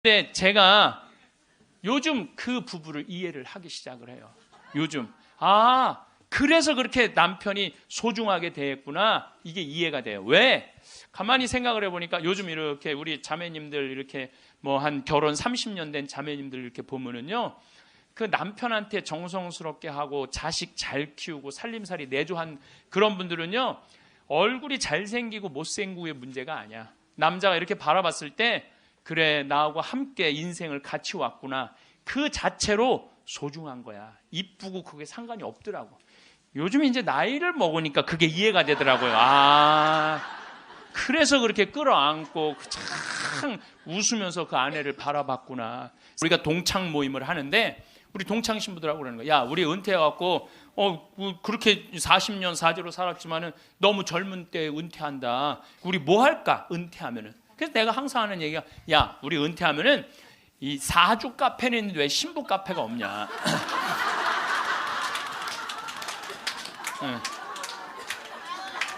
근데 제가 요즘 그 부부를 이해를 하기 시작을 해요. 요즘 그래서 그렇게 남편이 소중하게 대했구나, 이게 이해가 돼요. 왜? 가만히 생각을 해보니까 요즘 이렇게 우리 자매님들 이렇게 뭐 한 결혼 30년 된 자매님들 이렇게 보면은요, 그 남편한테 정성스럽게 하고 자식 잘 키우고 살림살이 내조한 그런 분들은요, 얼굴이 잘생기고 못생기고의 문제가 아니야. 남자가 이렇게 바라봤을 때 그래, 나하고 함께 인생을 같이 왔구나, 그 자체로 소중한 거야. 이쁘고 그게 상관이 없더라고. 요즘 이제 나이를 먹으니까 그게 이해가 되더라고요. 그래서 그렇게 끌어안고 참 웃으면서 그 아내를 바라봤구나. 우리가 동창 모임을 하는데 우리 동창 신부들하고 그러는 거야. 야, 우리 은퇴해갖고 그렇게 40년 사제로 살았지만은 너무 젊은 때 은퇴한다. 우리 뭐 할까? 은퇴하면은. 그래서 내가 항상 하는 얘기가, 야, 우리 은퇴하면은 이 사주 카페는 있는데 왜 신부 카페가 없냐?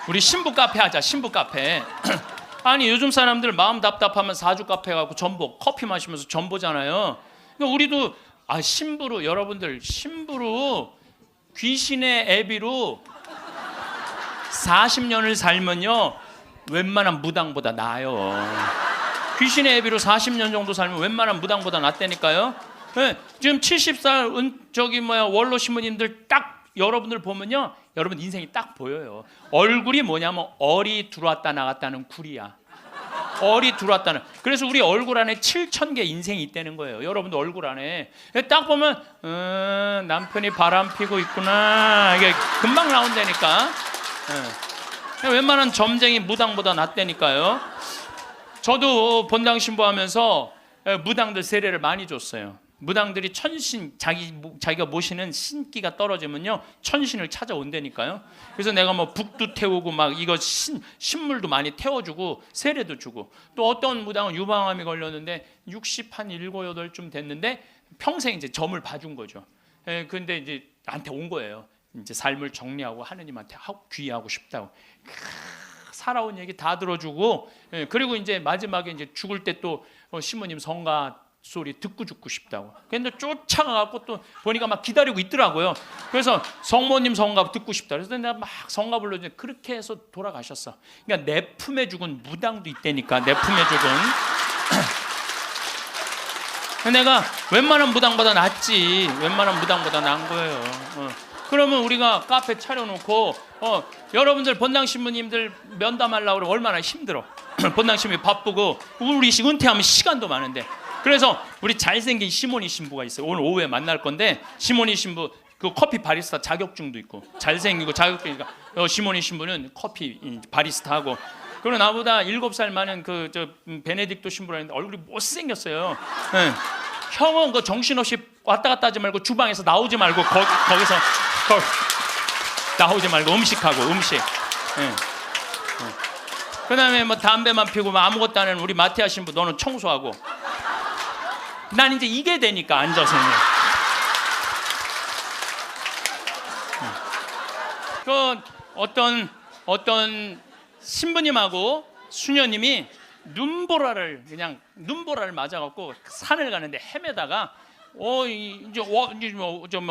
우리 신부 카페 하자. 신부 카페. 아니, 요즘 사람들 마음 답답하면 사주 카페 가고 전보 커피 마시면서 전보잖아요. 그러니까 우리도 신부로, 여러분들 신부로 귀신의 애비로 40년을 살면요, 웬만한 무당보다 나아요. 귀신의 애비로 40년 정도 살면 웬만한 무당보다 낫다니까요. 네, 지금 70살 원로 신부님들 딱 여러분들 보면요, 여러분 인생이 딱 보여요. 얼굴이 뭐냐면 얼이 들어왔다 나갔다는 굴이야. 얼이 들어왔다는. 그래서 우리 얼굴 안에 7,000개 인생이 있다는 거예요. 여러분도 얼굴 안에 딱 보면 남편이 바람 피고 있구나, 이게 금방 나온다니까. 웬만한 점쟁이 무당보다 낫다니까요. 저도 본당 신부하면서 무당들 세례를 많이 줬어요. 무당들이 천신, 자기가 모시는 신기가 떨어지면요, 천신을 찾아온다니까요. 그래서 내가 뭐 북도 태우고 막 이거 신물도 많이 태워주고 세례도 주고, 또 어떤 무당은 유방암이 걸렸는데 67, 8쯤 됐는데 평생 이제 점을 봐준 거죠. 근데 이제 나한테 온 거예요. 이제 삶을 정리하고 하느님한테 귀의하고 싶다고. 살아온 얘기 다 들어주고, 그리고 이제 마지막에 이제 죽을 때 또 신부님 성가 소리 듣고 죽고 싶다고. 근데 쫓아가갖고 또 보니까 막 기다리고 있더라고요. 그래서 성모님 성가 듣고 싶다. 그래서 내가 막 성가 불러주는데 그렇게 해서 돌아가셨어. 그러니까 내 품에 죽은 무당도 있다니까. 내 품에 죽은. 내가 웬만한 무당보다 낫지. 웬만한 무당보다 나은 거예요. 그러면 우리가 카페 차려놓고 여러분들 본당 신부님들 면담하려고 그러면 얼마나 힘들어. 본당 신부님 바쁘고 우리 은퇴하면 시간도 많은데. 그래서 우리 잘생긴 시모니 신부가 있어요. 오늘 오후에 만날 건데, 시모니 신부 그 커피 바리스타 자격증도 있고 잘생기고 자격증이니까 시모니 신부는 커피 바리스타 하고, 그리고 나보다 7살 많은 베네딕토 신부라는데 얼굴이 못생겼어요. 형은 그 정신없이 왔다 갔다 하지 말고 주방에서 나오지 말고 거기서 나오지 말고 음식하고 음식. 그다음에 뭐 담배만 피우고 뭐 아무것도 안 하는 우리 마티아 신부, 너는 청소하고. 난 이제 이게 되니까 앉아서. 그 어떤 신부님하고 수녀님이 눈보라를 맞아갖고 산을 가는데 헤매다가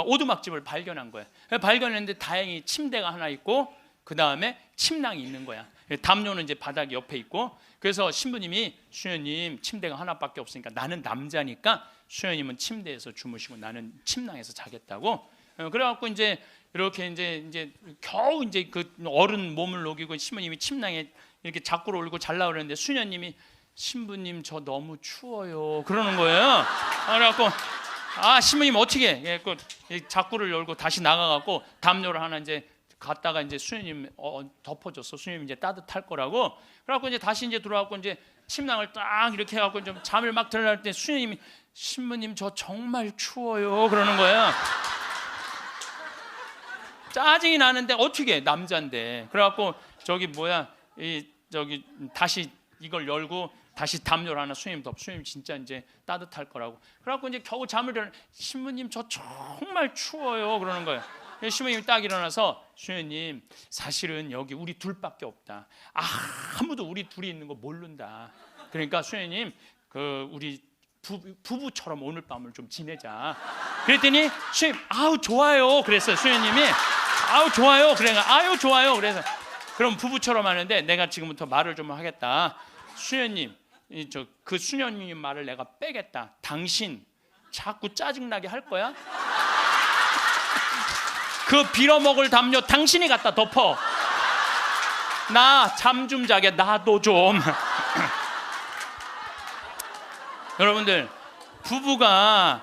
오두막집을 발견한 거야. 발견했는데 다행히 침대가 하나 있고 그 다음에 침낭이 있는 거야. 담요는 이제 바닥 옆에 있고. 그래서 신부님이, 수녀님 침대가 하나밖에 없으니까 나는 남자니까 수녀님은 침대에서 주무시고 나는 침낭에서 자겠다고. 그래갖고 이제 이렇게 이제 겨우 이제 그 어른 몸을 녹이고 신부님이 침낭에 이렇게 자꾸로 올리고 자려고 그러는데 수녀님이, 신부님 저 너무 추워요, 그러는 거예요. 그래갖고 신부님 어떻게 자꾸를 열고 다시 나가갖고 담요를 하나 이제 갔다가 이제 수녀님 덮어줬어. 수녀님 이제 따뜻할 거라고. 그래갖고 이제 다시 이제 들어와갖고 이제 침낭을 딱 이렇게 해갖고 좀 잠을 막 들어갈 때 수녀님이, 신부님 저 정말 추워요, 그러는 거야. 짜증이 나는데 어떻게, 남자인데. 그래갖고 다시 이걸 열고 다시 담요를 하나 수녀님 수녀님 진짜 이제 따뜻할 거라고. 그래갖고 이제 겨우 잠을 들어, 신부님 저 정말 추워요, 그러는 거예요. 신부님이 딱 일어나서, 수녀님 사실은 여기 우리 둘밖에 없다. 아무도 우리 둘이 있는 거 모른다. 그러니까 수녀님 우리 부부처럼 오늘 밤을 좀 지내자. 그랬더니 수녀님 아우 좋아요. 그랬어요. 수녀님이 아우 좋아요. 그래가 아유 좋아요. 그래서 그럼 부부처럼 하는데 내가 지금부터 말을 좀 하겠다. 수녀님 그 수녀님 말을 내가 빼겠다. 당신 자꾸 짜증나게 할 거야? 그 빌어먹을 담요 당신이 갖다 덮어. 나 잠 좀 자게 나도 좀. 여러분들 부부가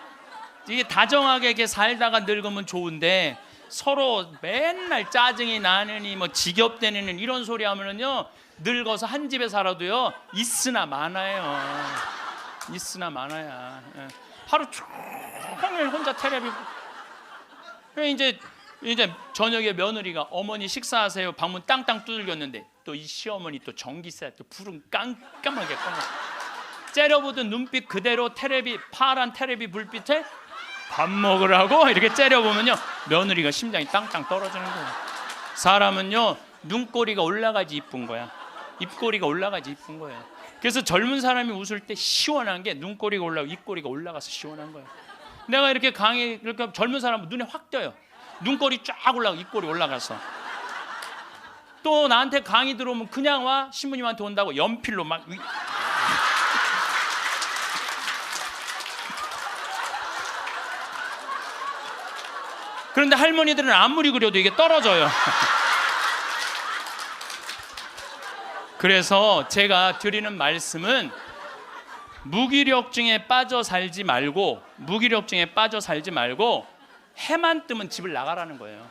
이게 다정하게 이렇게 살다가 늙으면 좋은데 서로 맨날 짜증이 나느니 뭐 지겹대느니 이런 소리 하면은요 늙어서 한 집에 살아도요 있으나 마나요. 있으나 마나야. 하루 종일 혼자 텔레비. 이제 저녁에 며느리가 어머니 식사하세요. 방문 땅땅 두들겼는데 또 이 시어머니 또 전기세 또 불은 깜깜하게 꺼. 째려보던 눈빛 그대로 파란 텔레비 불빛에 밥 먹으라고 이렇게 째려보면요 며느리가 심장이 땅땅 떨어지는 거예요. 사람은요 눈꼬리가 올라가지 이쁜 거야. 입꼬리가 올라가지 이쁜 거예요. 그래서 젊은 사람이 웃을 때 시원한 게 눈꼬리가 올라가고 입꼬리가 올라가서 시원한 거예요. 내가 이렇게 이렇게 젊은 사람은 눈에 확 띄어요. 눈꼬리 쫙 올라가고 입꼬리 올라가서. 또 나한테 강의 들어오면 그냥 와. 신부님한테 온다고 연필로 막. 그런데 할머니들은 아무리 그려도 이게 떨어져요. 그래서 제가 드리는 말씀은 무기력증에 빠져 살지 말고 해만 뜨면 집을 나가라는 거예요.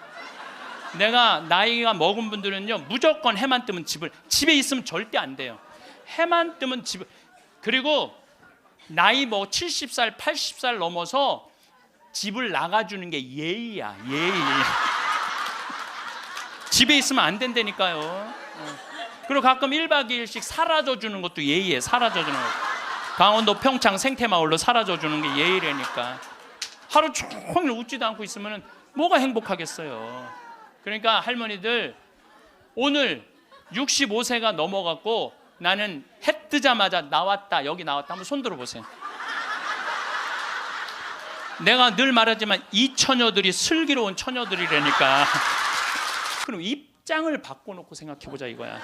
내가 나이가 먹은 분들은요 무조건 해만 뜨면 집에 있으면 절대 안 돼요. 해만 뜨면 그리고 나이 뭐 70살 80살 넘어서 집을 나가주는 게 예의야. 예의. 집에 있으면 안 된다니까요. 그리고 가끔 1박 2일씩 사라져주는 것도 예의에 사라져주는 거. 강원도 평창 생태마을로 사라져주는 게 예의라니까. 하루 종일 웃지도 않고 있으면 뭐가 행복하겠어요. 그러니까 할머니들 오늘 65세가 넘어갔고 나는 해 뜨자마자 나왔다 여기 나왔다 한번 손 들어보세요. 내가 늘 말하지만 이 처녀들이 슬기로운 처녀들이라니까. 그럼 입장을 바꿔놓고 생각해보자 이거야.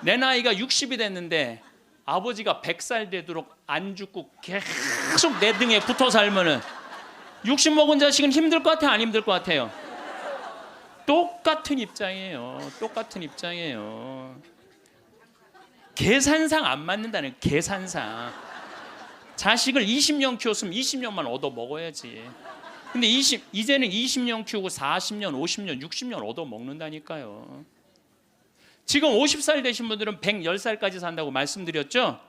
내 나이가 60이 됐는데 아버지가 100살 되도록 안 죽고 계속 내 등에 붙어 살면은 60 먹은 자식은 힘들 것 같아요? 안 힘들 것 같아요? 똑같은 입장이에요. 똑같은 입장이에요. 계산상 안 맞는다는 계산상. 자식을 20년 키웠으면 20년만 얻어 먹어야지. 근데 이제는 20년 키우고 40년, 50년, 60년 얻어 먹는다니까요. 지금 50살 되신 분들은 110살까지 산다고 말씀드렸죠?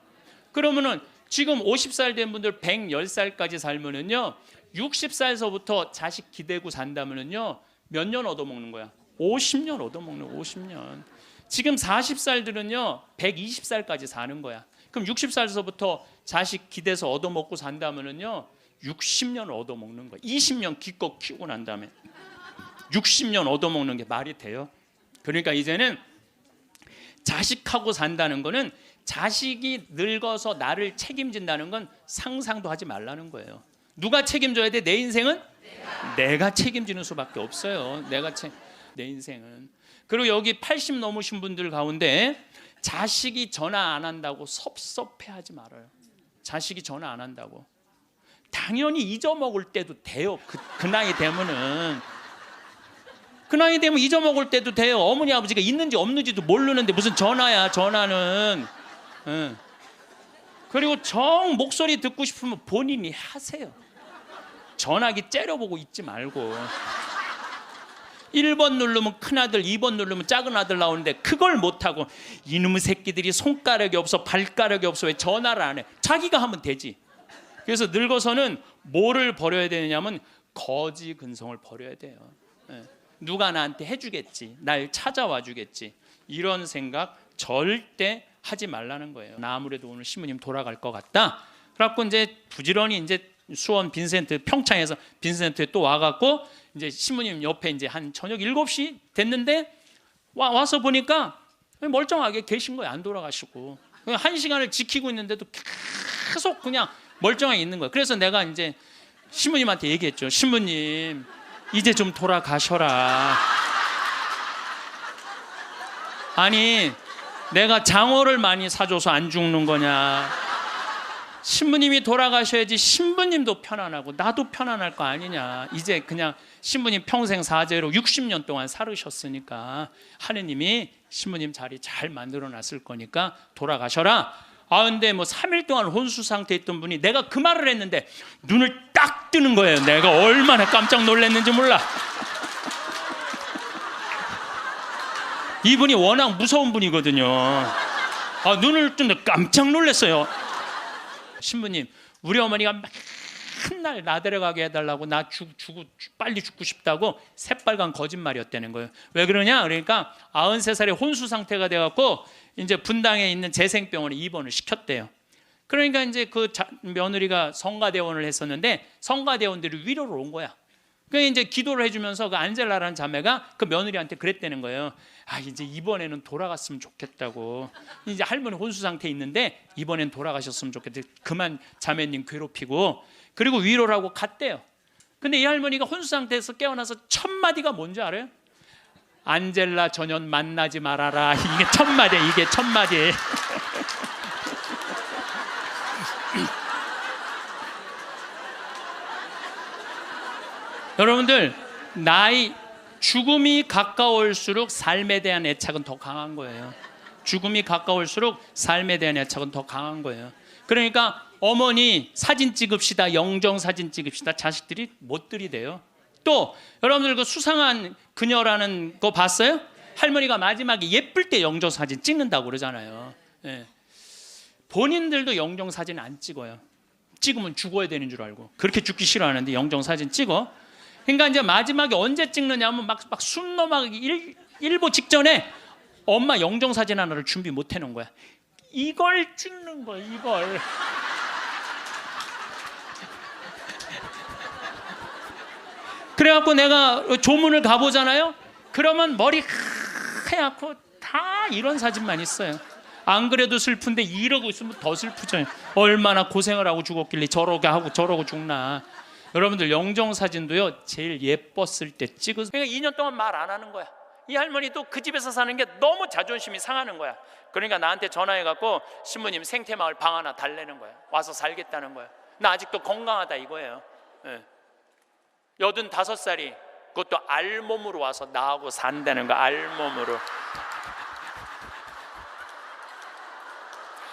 그러면은 지금 50살 된 분들 110살까지 살면은요 60살서부터 자식 기대고 산다면은요 몇 년 얻어먹는 거야? 50년 얻어먹는 50년. 지금 40살들은요 120살까지 사는 거야. 그럼 60살서부터 자식 기대서 얻어먹고 산다면은요 60년 얻어먹는 거야. 20년 기껏 키우고 난 다음에 60년 얻어먹는 게 말이 돼요? 그러니까 이제는 자식하고 산다는 거는 자식이 늙어서 나를 책임진다는 건 상상도 하지 말라는 거예요. 누가 책임져야 돼? 내 인생은? 내가 책임지는 수밖에 없어요. 내 인생은. 그리고 여기 80 넘으신 분들 가운데 자식이 전화 안 한다고 섭섭해하지 말아요. 자식이 전화 안 한다고. 당연히 잊어먹을 때도 돼요. 그 나이 되면은. 그 나이 되면 잊어먹을 때도 돼요. 어머니 아버지가 있는지 없는지도 모르는데 무슨 전화야. 전화는. 그리고 정 목소리 듣고 싶으면 본인이 하세요. 전화기 째려보고 있지 말고. 1번 누르면 큰아들, 2번 누르면 작은 아들 나오는데 그걸 못하고 이놈의 새끼들이 손가락이 없어 발가락이 없어 왜 전화를 안 해. 자기가 하면 되지. 그래서 늙어서는 뭐를 버려야 되냐면 거지 근성을 버려야 돼요. 누가 나한테 해주겠지, 날 찾아와 주겠지, 이런 생각 절대 하지 말라는 거예요. 나 아무래도 오늘 신부님 돌아갈 것 같다. 그래갖고 이제 부지런히 이제 수원 빈센트 평창에서 빈센트에 또 와갖고 이제 신부님 옆에 이제 한 저녁 7시 됐는데 와서 보니까 멀쩡하게 계신 거예요. 안 돌아가시고 1시간을 지키고 있는데도 계속 그냥 멀쩡하게 있는 거예요. 그래서 내가 이제 신부님한테 얘기했죠. 신부님, 이제 좀 돌아가셔라. 아니, 내가 장어를 많이 사줘서 안 죽는 거냐. 신부님이 돌아가셔야지 신부님도 편안하고 나도 편안할 거 아니냐. 이제 그냥 신부님 평생 사죄로 60년 동안 살으셨으니까 하느님이 신부님 자리 잘 만들어 놨을 거니까 돌아가셔라. 아, 근데 뭐 3일 동안 혼수 상태에 있던 분이 내가 그 말을 했는데 눈을 딱 뜨는 거예요. 내가 얼마나 깜짝 놀랐는지 몰라. 이분이 워낙 무서운 분이거든요. 아, 눈을 뜨는데 깜짝 놀랐어요. 신부님, 우리 어머니가 맨날 나 데려가게 해달라고, 나 빨리 죽고 싶다고 새빨간 거짓말이었다는 거예요. 왜 그러냐? 그러니까 93살에 혼수 상태가 돼갖고 이제 분당에 있는 재생병원에 입원을 시켰대요. 그러니까 이제 그 며느리가 성가대원을 했었는데 성가대원들이 위로를 온 거야. 그 이제 기도를 해주면서 그 안젤라라는 자매가 그 며느리한테 그랬다는 거예요. 아, 이제 이번에는 돌아갔으면 좋겠다고. 이제 할머니 혼수 상태에 있는데 이번엔 돌아가셨으면 좋겠다. 그만 자매님 괴롭히고. 그리고 위로를 하고 갔대요. 근데 이 할머니가 혼수 상태에서 깨어나서 첫 마디가 뭔지 알아요? 안젤라 전현 만나지 말아라. 이게 첫 마디야. 이게 첫 마디. 여러분들, 죽음이 가까울수록 삶에 대한 애착은 더 강한 거예요. 죽음이 가까울수록 삶에 대한 애착은 더 강한 거예요. 그러니까 어머니 사진 찍읍시다, 영정 사진 찍읍시다, 자식들이 못 들이대요. 또 여러분들 그 수상한 그녀라는 거 봤어요? 할머니가 마지막에 예쁠 때 영정 사진 찍는다고 그러잖아요. 예. 본인들도 영정 사진 안 찍어요. 찍으면 죽어야 되는 줄 알고. 그렇게 죽기 싫어하는데 영정 사진 찍어. 그러니까 이제 마지막에 언제 찍느냐면 막 숨 넘어가기 일보 직전에 엄마 영정 사진 하나를 준비 못 해놓은 거야. 이걸 찍는 거야, 이걸. 그래갖고 내가 조문을 가보잖아요. 그러면 머리 하얗고 다 이런 사진만 있어요. 안 그래도 슬픈데 이러고 있으면 더 슬프죠. 얼마나 고생을 하고 죽었길래 저러게 하고 저러고 죽나. 여러분들 영정 사진도요 제일 예뻤을 때 찍으세요. 그러니까 2년 동안 말 안 하는 거야. 이 할머니도 그 집에서 사는 게 너무 자존심이 상하는 거야. 그러니까 나한테 전화해갖고 신부님 생태마을 방 하나 달래는 거야. 와서 살겠다는 거야. 나 아직도 건강하다 이거예요. 예. 85살이 그것도 알몸으로 와서 나하고 산다는 거야. 알몸으로.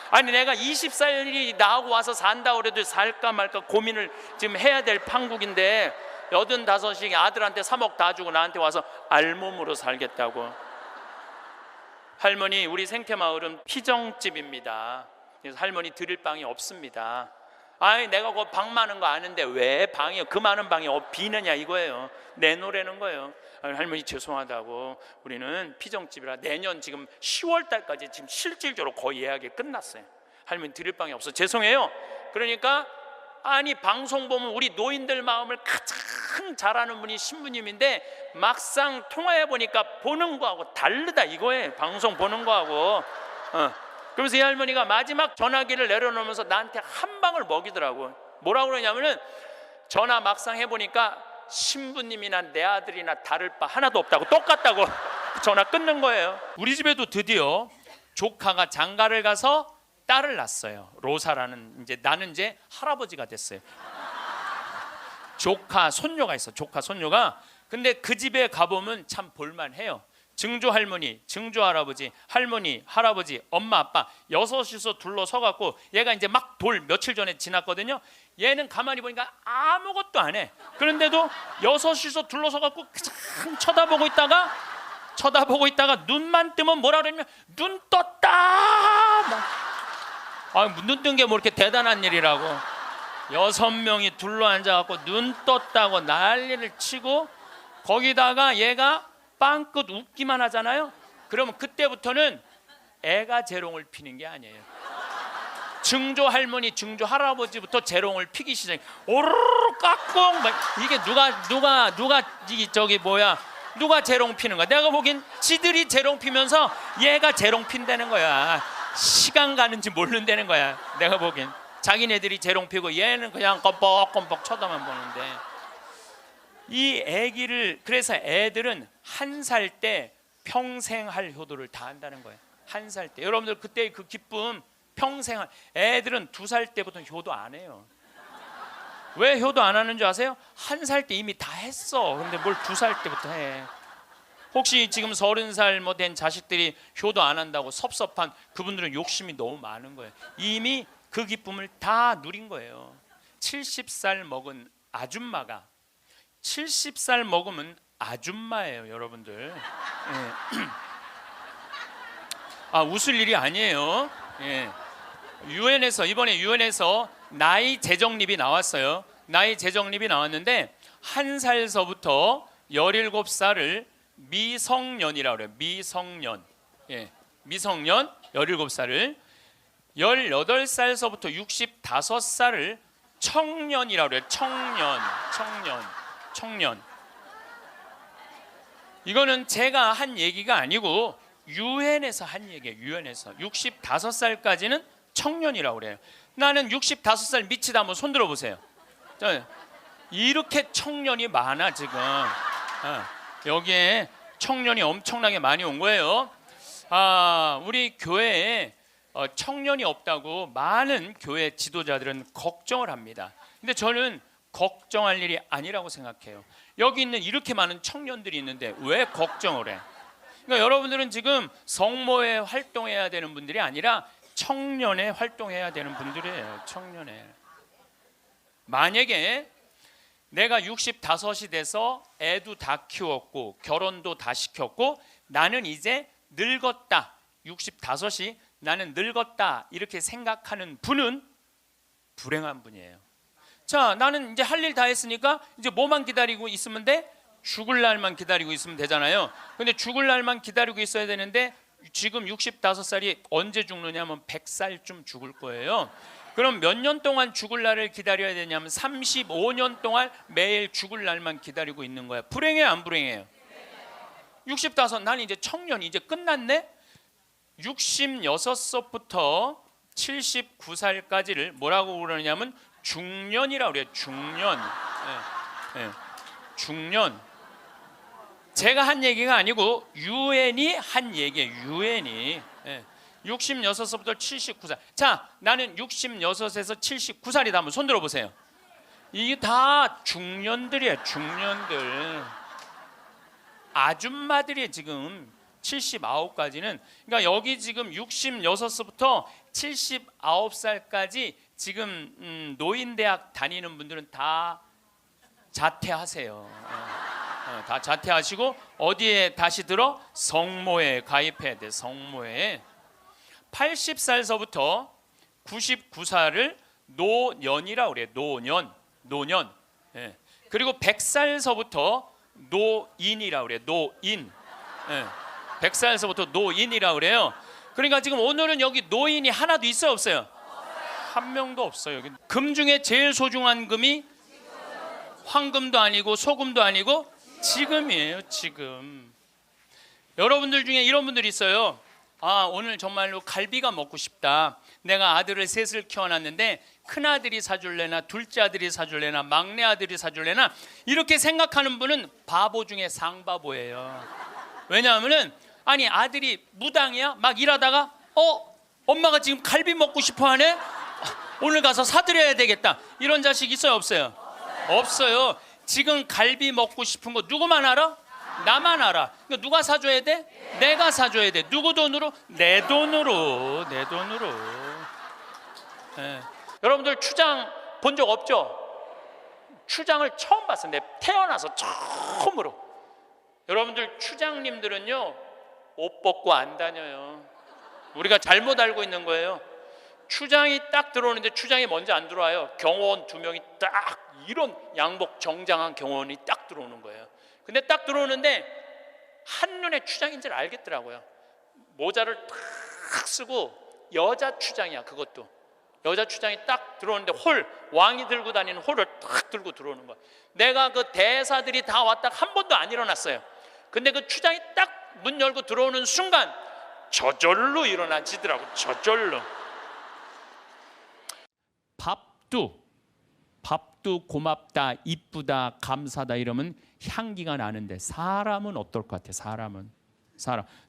아니 내가 20살이 나하고 와서 산다 그래도 살까 말까 고민을 지금 해야 될 판국인데 85이 아들한테 3억 다 주고 나한테 와서 알몸으로 살겠다고. 할머니, 우리 생태마을은 피정집입니다. 그래서 할머니 드릴 방이 없습니다. 아니 내가 그 방 많은 거 아는데 왜 방이요? 그 많은 방이 비느냐 이거예요. 내놓으라는 거예요. 할머니 죄송하다고, 우리는 피정집이라 내년 지금 10월 달까지 지금 실질적으로 거의 예약이 끝났어요. 할머니 드릴 방이 없어. 죄송해요. 그러니까 아니 방송 보면 우리 노인들 마음을 가장 잘하는 분이 신부님인데 막상 통화해 보니까 보는 거하고 다르다 이거예요. 방송 보는 거하고. 그러면서 이 할머니가 마지막 전화기를 내려놓으면서 나한테 한 방을 먹이더라고. 뭐라고 그러냐면은 전화 막상 해보니까 신부님이나 내 아들이나 다를 바 하나도 없다고, 똑같다고 전화 끊는 거예요. 우리 집에도 드디어 조카가 장가를 가서 딸을 낳았어요. 로사라는, 이제 나는 이제 할아버지가 됐어요. 조카 손녀가 있어. 조카 손녀가. 근데 그 집에 가보면 참 볼만해요. 증조 할머니, 증조 할아버지, 할머니, 할아버지, 엄마, 아빠 여섯이서 둘러서갖고 얘가 이제 막 돌 며칠 전에 지났거든요. 얘는 가만히 보니까 아무것도 안 해. 그런데도 여섯이서 둘러서갖고 그냥 쳐다보고 있다가 눈만 뜨면 뭐라 그러냐면 눈 떴다. 눈 뜬 게 뭐 이렇게 대단한 일이라고. 6명이 둘러앉아갖고 눈 떴다고 난리를 치고, 거기다가 얘가 빵긋 웃기만 하잖아요. 그러면 그때부터는 애가 재롱을 피는 게 아니에요. 증조 할머니, 증조 할아버지부터 재롱을 피기 시작해. 오르르 깍꿍. 이게 누가 재롱 피는 거야? 내가 보기엔 지들이 재롱 피면서 얘가 재롱 핀다는 거야. 시간 가는지 모른다는 거야. 내가 보기엔 자기네들이 재롱 피고 얘는 그냥 껌뻑껌뻑 쳐다만 보는데, 이 아기를, 그래서 애들은 1살 때 평생 할 효도를 다 한다는 거예요. 1살 때. 여러분들 그때 그 기쁨 평생 애들은 2살 때부터 효도 안 해요. 왜 효도 안 하는 줄 아세요? 1살 때 이미 다 했어. 근데 뭘 2살 때부터 해. 혹시 지금 30살 뭐 된 자식들이 효도 안 한다고 섭섭한 그분들은 욕심이 너무 많은 거예요. 이미 그 기쁨을 다 누린 거예요. 70살 먹은 아줌마가 70살 먹으면 아줌마예요, 여러분들. 예. 아, 웃을 일이 아니에요. 예. 유엔에서, 이번에 유엔에서 나이 재정립이 나왔어요. 나이 재정립이 나왔는데 1살서부터 17살을 미성년이라고 그래요. 미성년. 예. 미성년 17살을, 18살서부터 65살을 청년이라고 그래요. 청년. 이거는 제가 한 얘기가 아니고 유엔에서 한 얘기예요. 유엔에서 65살까지는 청년이라고 그래요. 나는 65살 미치다, 한번 손 들어보세요. 이렇게 청년이 많아 지금. 여기에 청년이 엄청나게 많이 온 거예요. 우리 교회에 청년이 없다고 많은 교회 지도자들은 걱정을 합니다. 근데 저는 걱정할 일이 아니라고 생각해요. 여기 있는 이렇게 많은 청년들이 있는데 왜 걱정을 해? 그러니까 여러분들은 지금 성모에 활동해야 되는 분들이 아니라 청년에 활동해야 되는 분들이에요. 청년에. 만약에 내가 65이 돼서 애도 다 키웠고 결혼도 다 시켰고 나는 이제 늙었다, 65이 나는 늙었다 이렇게 생각하는 분은 불행한 분이에요. 자, 나는 이제 할 일 다 했으니까 이제 뭐만 기다리고 있으면 돼? 죽을 날만 기다리고 있으면 되잖아요. 근데 죽을 날만 기다리고 있어야 되는데 지금 65살이 언제 죽느냐면 100살쯤 죽을 거예요. 그럼 몇 년 동안 죽을 날을 기다려야 되냐면 35년 동안 매일 죽을 날만 기다리고 있는 거야. 불행해요, 안 불행해요? 65, 난 이제 청년, 이제 끝났네? 66살부터 79살까지를 뭐라고 그러냐면 중년이라고 그래요. 중년. 중년. 제가 한 얘기가 아니고 유엔이 한 얘기예요. 유엔이. 66살부터 79살. 자, 나는 66에서 79살이다. 한번 손 들어보세요. 이게 다 중년들이에요. 중년들. 아줌마들이 지금 79까지는, 그러니까 여기 지금 66부터 79살까지 지금 노인대학 다니는 분들은 다 자퇴하세요. 다 자퇴하시고 어디에 다시 들어? 성모에 가입해야 돼. 성모에. 80살서부터 99살을 노년이라고 그래요. 노년. 예. 그리고 100살서부터 노인이라고 그래요. 노인. 100살서부터 노인이라고 그래요. 그러니까 지금 오늘은 여기 노인이 하나도 있어요, 없어요? 한 명도 없어요. 금 중에 제일 소중한 금이 황금도 아니고 소금도 아니고 지금이에요. 지금. 여러분들 중에 이런 분들이 있어요. 오늘 정말로 갈비가 먹고 싶다. 내가 아들을 셋을 키워놨는데 큰아들이 사줄래나 둘째 아들이 사줄래나 막내 아들이 사줄래나 이렇게 생각하는 분은 바보 중에 상바보예요. 왜냐하면은 아니 아들이 무당이야? 막 일하다가 엄마가 지금 갈비 먹고 싶어 하네? 오늘 가서 사드려야 되겠다. 이런 자식 있어요, 없어요? 없어요. 지금 갈비 먹고 싶은 거 누구만 알아? 나만 알아. 그러니까 누가 사줘야 돼? 내가 사줘야 돼. 누구 돈으로? 내 돈으로. 여러분들 추장 본 적 없죠? 추장을 처음 봤어요. 내 태어나서 처음으로. 여러분들 추장님들은요 옷 벗고 안 다녀요. 우리가 잘못 알고 있는 거예요. 추장이 딱 들어오는데 추장이 먼저 안 들어와요. 경호원 2명이 딱 이런 양복 정장한 경호원이 딱 들어오는 거예요. 근데 딱 들어오는데 한눈에 추장인 줄 알겠더라고요. 모자를 탁 쓰고 여자 추장이야. 그것도 여자 추장이 딱 들어오는데 왕이 들고 다니는 홀을 딱 들고 들어오는 거야. 내가 그 대사들이 다 왔다 한 번도 안 일어났어요. 근데 그 추장이 딱 문 열고 들어오는 순간 저절로 일어나지더라고. 저절로. 밥도 고맙다, 이쁘다, 감사다 이러면 향기가 나는데 사람은 어떨 것 같아? 사람.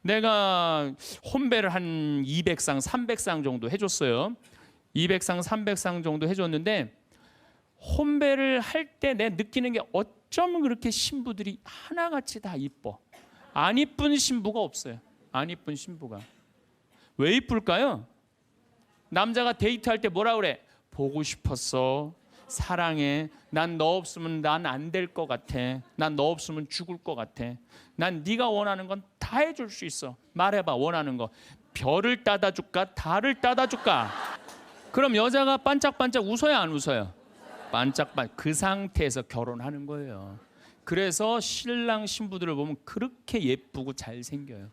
내가 혼배를 한 200상, 300상 정도 해줬어요. 200상, 300상 정도 해줬는데 혼배를 할 때 내 느끼는 게 어쩜 그렇게 신부들이 하나같이 다 이뻐. 안 이쁜 신부가 없어요. 안 이쁜 신부가. 왜 이쁠까요? 남자가 데이트할 때 뭐라 그래? 보고 싶었어. 사랑해. 난 너 없으면 난 안 될 것 같아. 난 너 없으면 죽을 것 같아. 난 네가 원하는 건 다 해줄 수 있어. 말해봐, 원하는 거. 별을 따다 줄까? 달을 따다 줄까? 그럼 여자가 반짝반짝 웃어야 안 웃어요? 반짝반짝. 그 상태에서 결혼하는 거예요. 그래서 신랑 신부들을 보면 그렇게 예쁘고 잘생겨요.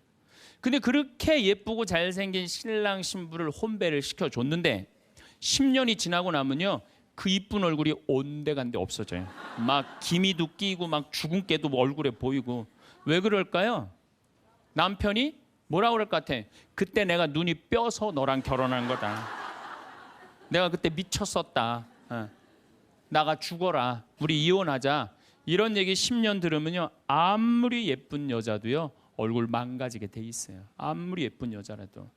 근데 그렇게 예쁘고 잘생긴 신랑 신부를 혼배를 시켜줬는데 10년이 지나고 나면요, 그 이쁜 얼굴이 온데간데 없어져요. 막 기미도 끼고 막 주근깨도 얼굴에 보이고. 왜 그럴까요? 남편이 뭐라 그럴 것 같아? 그때 내가 눈이 뼈서 너랑 결혼한 거다. 내가 그때 미쳤었다. 나가 죽어라. 우리 이혼하자. 이런 얘기 10년 들으면요, 아무리 예쁜 여자도요 얼굴 망가지게 돼 있어요. 아무리 예쁜 여자라도.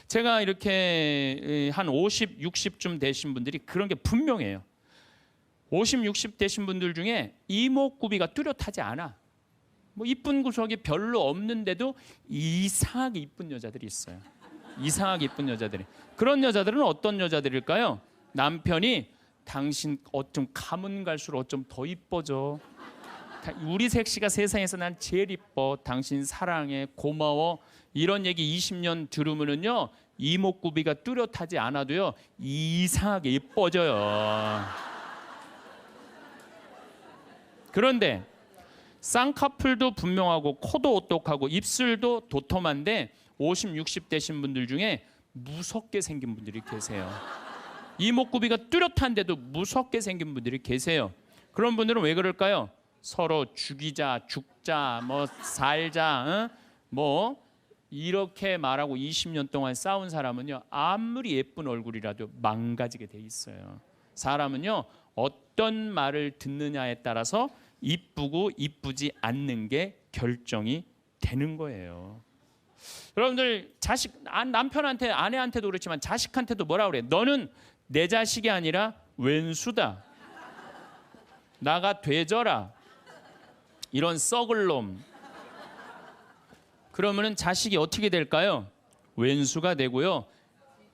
제가 이렇게 한 50, 60쯤 되신 분들이 그런 게 분명해요. 50, 60 되신 분들 중에 이목구비가 뚜렷하지 않아. 뭐 이쁜 구석이 별로 없는데도 이상하게 이쁜 여자들이 있어요. 이상하게 이쁜 여자들이. 그런 여자들은 어떤 여자들일까요? 남편이 당신 어쩜 가면 갈수록 어쩜 더 이뻐져. 우리 색시가 세상에서 난 제일 이뻐. 당신 사랑해. 고마워. 이런 얘기 20년 들으면은요, 이목구비가 뚜렷하지 않아도요 이상하게 이뻐져요. 그런데 쌍꺼풀도 분명하고 코도 오똑하고 입술도 도톰한데 50, 60 되신 분들 중에 무섭게 생긴 분들이 계세요. 이목구비가 뚜렷한데도 무섭게 생긴 분들이 계세요. 그런 분들은 왜 그럴까요? 서로 죽이자, 죽자, 뭐 살자, 뭐 이렇게 말하고 20년 동안 싸운 사람은요, 아무리 예쁜 얼굴이라도 망가지게 돼 있어요. 사람은요, 어떤 말을 듣느냐에 따라서 이쁘고 이쁘지 않는 게 결정이 되는 거예요. 여러분들 남편한테, 아내한테도 그렇지만 자식한테도 뭐라 그래? 너는 내 자식이 아니라 왼수다. 나가 되져라. 이런 썩을 놈. 그러면은 자식이 어떻게 될까요? 왼수가 되고요,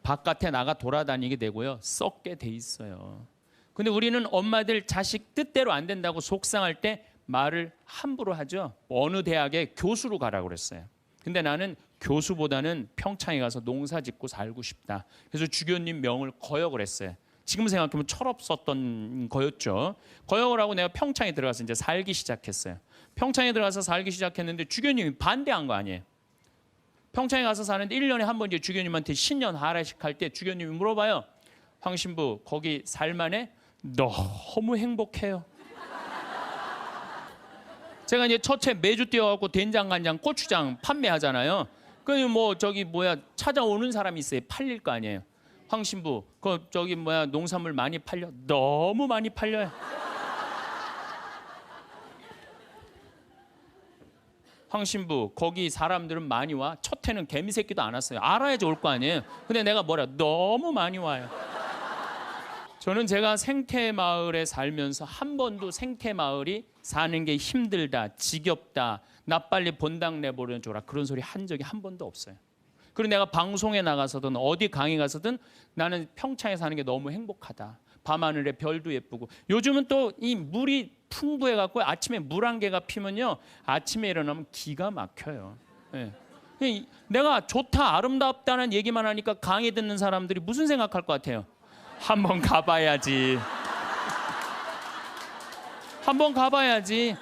바깥에 나가 돌아다니게 되고요, 썩게 돼 있어요. 근데 우리는 엄마들 자식 뜻대로 안 된다고 속상할 때 말을 함부로 하죠. 어느 대학에 교수로 가라고 그랬어요. 근데 나는 교수보다는 평창에 가서 농사 짓고 살고 싶다. 그래서 주교님 명을 거역을 했어요. 지금 생각하면 철없었던 거였죠. 거역을 하고 내가 평창에 들어가서 이제 살기 시작했어요. 평창에 들어가서 살기 시작했는데 주교님이 반대한 거 아니에요. 평창에 가서 사는데 1년에 한 번 이제 주교님한테 신년 하례식 할 때 주교님이 물어봐요. 황 신부 거기 살만해? 너무 행복해요. 제가 이제 첫째 매주 뛰어갖고 된장, 간장, 고추장 판매하잖아요. 그 뭐 저기 찾아오는 사람이 있어요. 팔릴 거 아니에요. 황 신부, 그 저기 농산물 많이 팔려? 너무 많이 팔려요. 황 신부, 거기 사람들은 많이 와? 첫 해는 개미 새끼도 안 왔어요. 알아야지 올 거 아니에요. 근데 내가 너무 많이 와요. 저는 제가 생태마을에 살면서 한 번도 생태마을이 사는 게 힘들다, 지겹다, 나 빨리 본당 내보내줘라 그런 소리 한 적이 한 번도 없어요. 그리고 내가 방송에 나가서든 어디 강의 가서든 나는 평창에 사는 게 너무 행복하다. 밤하늘에 별도 예쁘고. 요즘은 또 이 물이 풍부해갖고 아침에 물 한 개가 피면요, 아침에 일어나면 기가 막혀요. 네. 내가 좋다, 아름답다는 얘기만 하니까 강의 듣는 사람들이 무슨 생각할 것 같아요? 한번 가봐야지. 한번 가봐야지.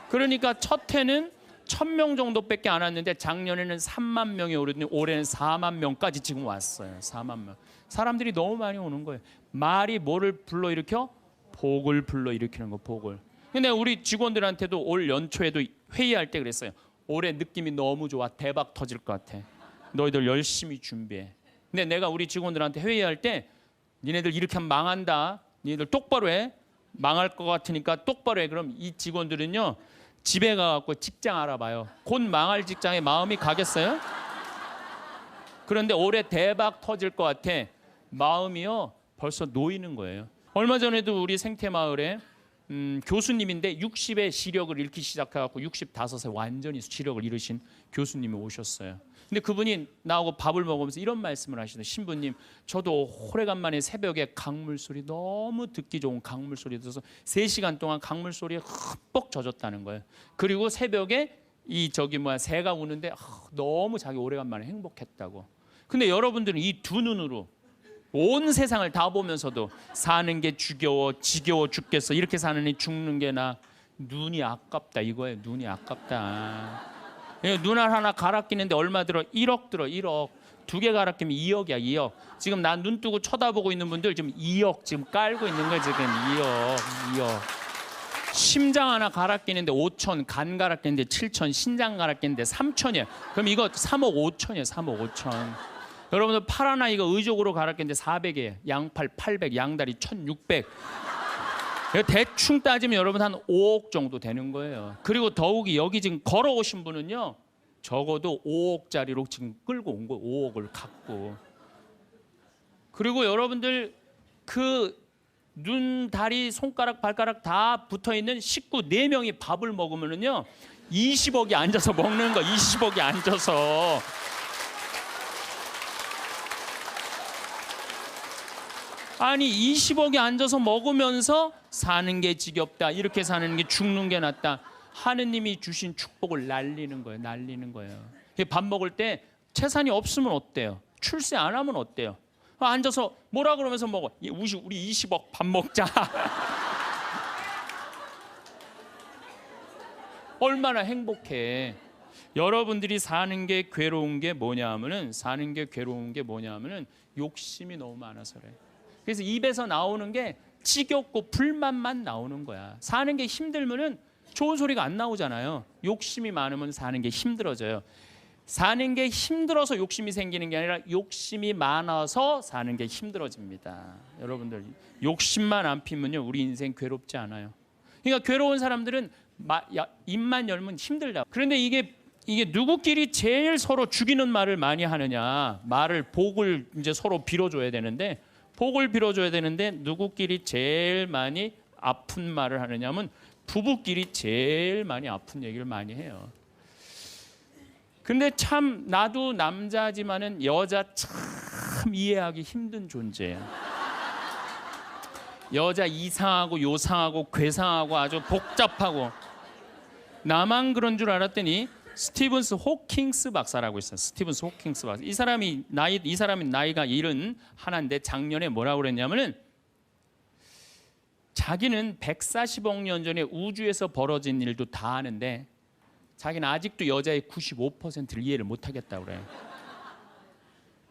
그러니까 첫 해는 1000명 정도밖에 안 왔는데 작년에는 3만 명이 오르더니 올해는 4만 명까지 지금 왔어요. 4만 명. 사람들이 너무 많이 오는 거예요. 말이 뭐를 불러일으켜? 복을 불러일으키는 거, 복을. 근데 우리 직원들한테도 올 연초에도 회의할 때 그랬어요. 올해 느낌이 너무 좋아. 대박 터질 것 같아. 너희들 열심히 준비해. 근데 내가 우리 직원들한테 회의할 때 니네들 이렇게 하면 망한다. 니들 똑바로 해. 망할 것 같으니까 똑바로 해. 그럼 이 직원들은요 집에 가갖고 직장 알아봐요. 곧 망할 직장에 마음이 가겠어요? 그런데 올해 대박 터질 것 같아. 마음이요 벌써 놓이는 거예요. 얼마 전에도 우리 생태마을에 교수님인데 60에 시력을 잃기 시작해갖고 65세 완전히 시력을 잃으신 교수님이 오셨어요. 근데 그분이 나하고 밥을 먹으면서 이런 말씀을 하시더라고요. 신부님, 저도 오래간만에 새벽에 강물 소리, 너무 듣기 좋은 강물 소리 들어서 3시간 동안 강물 소리에 흠뻑 젖었다는 거예요. 그리고 새벽에 새가 우는데 너무 자기 오래간만에 행복했다고. 근데 여러분들은 이 두 눈으로 온 세상을 다 보면서도 사는 게 지겨워 죽겠어. 이렇게 사느니 죽는 게 나. 눈이 아깝다 이거예요. 눈이 아깝다. 눈알 하나 갈아 끼는데 얼마 들어? 1억 들어. 1억. 2개 갈아 끼면 2억이야. 2억. 지금 난 눈 뜨고 쳐다보고 있는 분들 지금 2억 지금 깔고 있는 거예요. 지금 2억. 심장 하나 갈아 끼는데 5천, 간 갈아 끼는데 7천, 신장 갈아 끼는데 3천이에요. 그럼 이거 3억 5천이에요. 3억 5천. 여러분들 팔 하나 이거 의족으로 갈아 끼는데 400이에요. 양팔 800, 양다리 1600. 대충 따지면 여러분 한 5억 정도 되는 거예요. 그리고 더욱이 여기 지금 걸어오신 분은요 적어도 5억짜리로 지금 끌고 온 거예요. 5억을 갖고. 그리고 여러분들 그 눈, 다리, 손가락, 발가락 다 붙어있는 식구 4명이 밥을 먹으면은요 20억이 앉아서 먹는 거. 20억이 앉아서. 아니 20억이 앉아서 먹으면서 사는 게 지겹다. 이렇게 사는 게 죽는 게 낫다. 하느님이 주신 축복을 날리는 거예요. 날리는 거예요. 밥 먹을 때 재산이 없으면 어때요? 출세 안 하면 어때요? 앉아서 뭐라 그러면서 먹어. 우리 20억 밥 먹자. 얼마나 행복해. 여러분들이 사는 게 괴로운 게 뭐냐 하면은 욕심이 너무 많아서 그래. 그래서 입에서 나오는 게 지겹고 불만만 나오는 거야. 사는 게 힘들면은 좋은 소리가 안 나오잖아요. 욕심이 많으면 사는 게 힘들어져요. 사는 게 힘들어서 욕심이 생기는 게 아니라 욕심이 많아서 사는 게 힘들어집니다. 여러분들 욕심만 안 피면요 우리 인생 괴롭지 않아요. 그러니까 괴로운 사람들은 입만 열면 힘들다. 그런데 이게 누구끼리 제일 서로 죽이는 말을 많이 하느냐. 복을 이제 서로 빌어줘야 되는데 누구끼리 제일 많이 아픈 말을 하느냐면 부부끼리 제일 많이 아픈 얘기를 많이 해요. 근데 참 나도 남자지만은 여자 참 이해하기 힘든 존재예요. 여자 이상하고 요상하고 괴상하고 아주 복잡하고. 나만 그런 줄 알았더니 스티븐스 호킹스 박사라고 있어요. 스티븐스 호킹스 박사. 이 사람이 나이가 71인데 작년에 뭐라고 그랬냐면은 자기는 140억 년 전에 우주에서 벌어진 일도 다 아는데 자기는 아직도 여자의 95%를 이해를 못 하겠다고 그래요.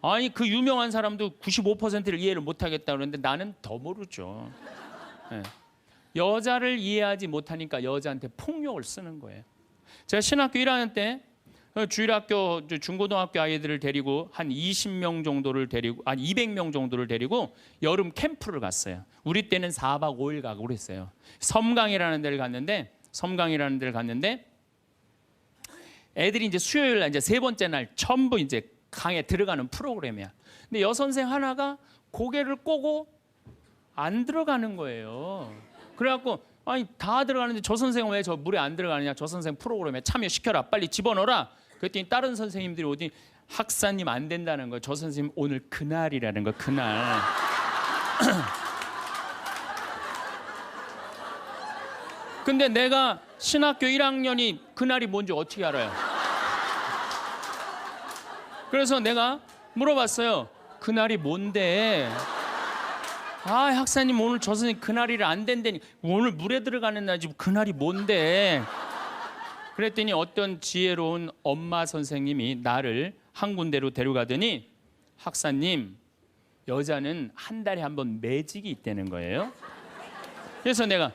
아니 그 유명한 사람도 95%를 이해를 못 하겠다고 그러는데 나는 더 모르죠. 네. 여자를 이해하지 못하니까 여자한테 폭력을 쓰는 거예요. 제가 신학교 1학년 때 주일학교 중고등학교 아이들을 데리고 한 20명 정도를 데리고 200명 정도를 데리고 여름 캠프를 갔어요. 우리 때는 4박 5일 가고 그랬어요. 섬강이라는 데를 갔는데 애들이 이제 수요일 날 이제 3번째 날 전부 이제 강에 들어가는 프로그램이야. 근데 여선생 하나가 고개를 꼬고 안 들어가는 거예요. 그래갖고 아니 다 들어가는데 저 선생은 왜 저 물에 안 들어가느냐. 저 선생 프로그램에 참여시켜라. 빨리 집어넣어라. 그랬더니 다른 선생님들이 오더니 학사님 안 된다는 거예요. 저 선생님 오늘 그날이라는 거. 그날. 근데 내가 신학교 1학년이 그날이 뭔지 어떻게 알아요? 그래서 내가 물어봤어요. 그날이 뭔데? 학사님 오늘 저 선생님 그날이라 안 된다니. 오늘 물에 들어가는 날이지 그날이 뭔데? 그랬더니 어떤 지혜로운 엄마 선생님이 나를 한 군데로 데려가더니 학사님 여자는 한 달에 한 번 매직이 있다는 거예요. 그래서 내가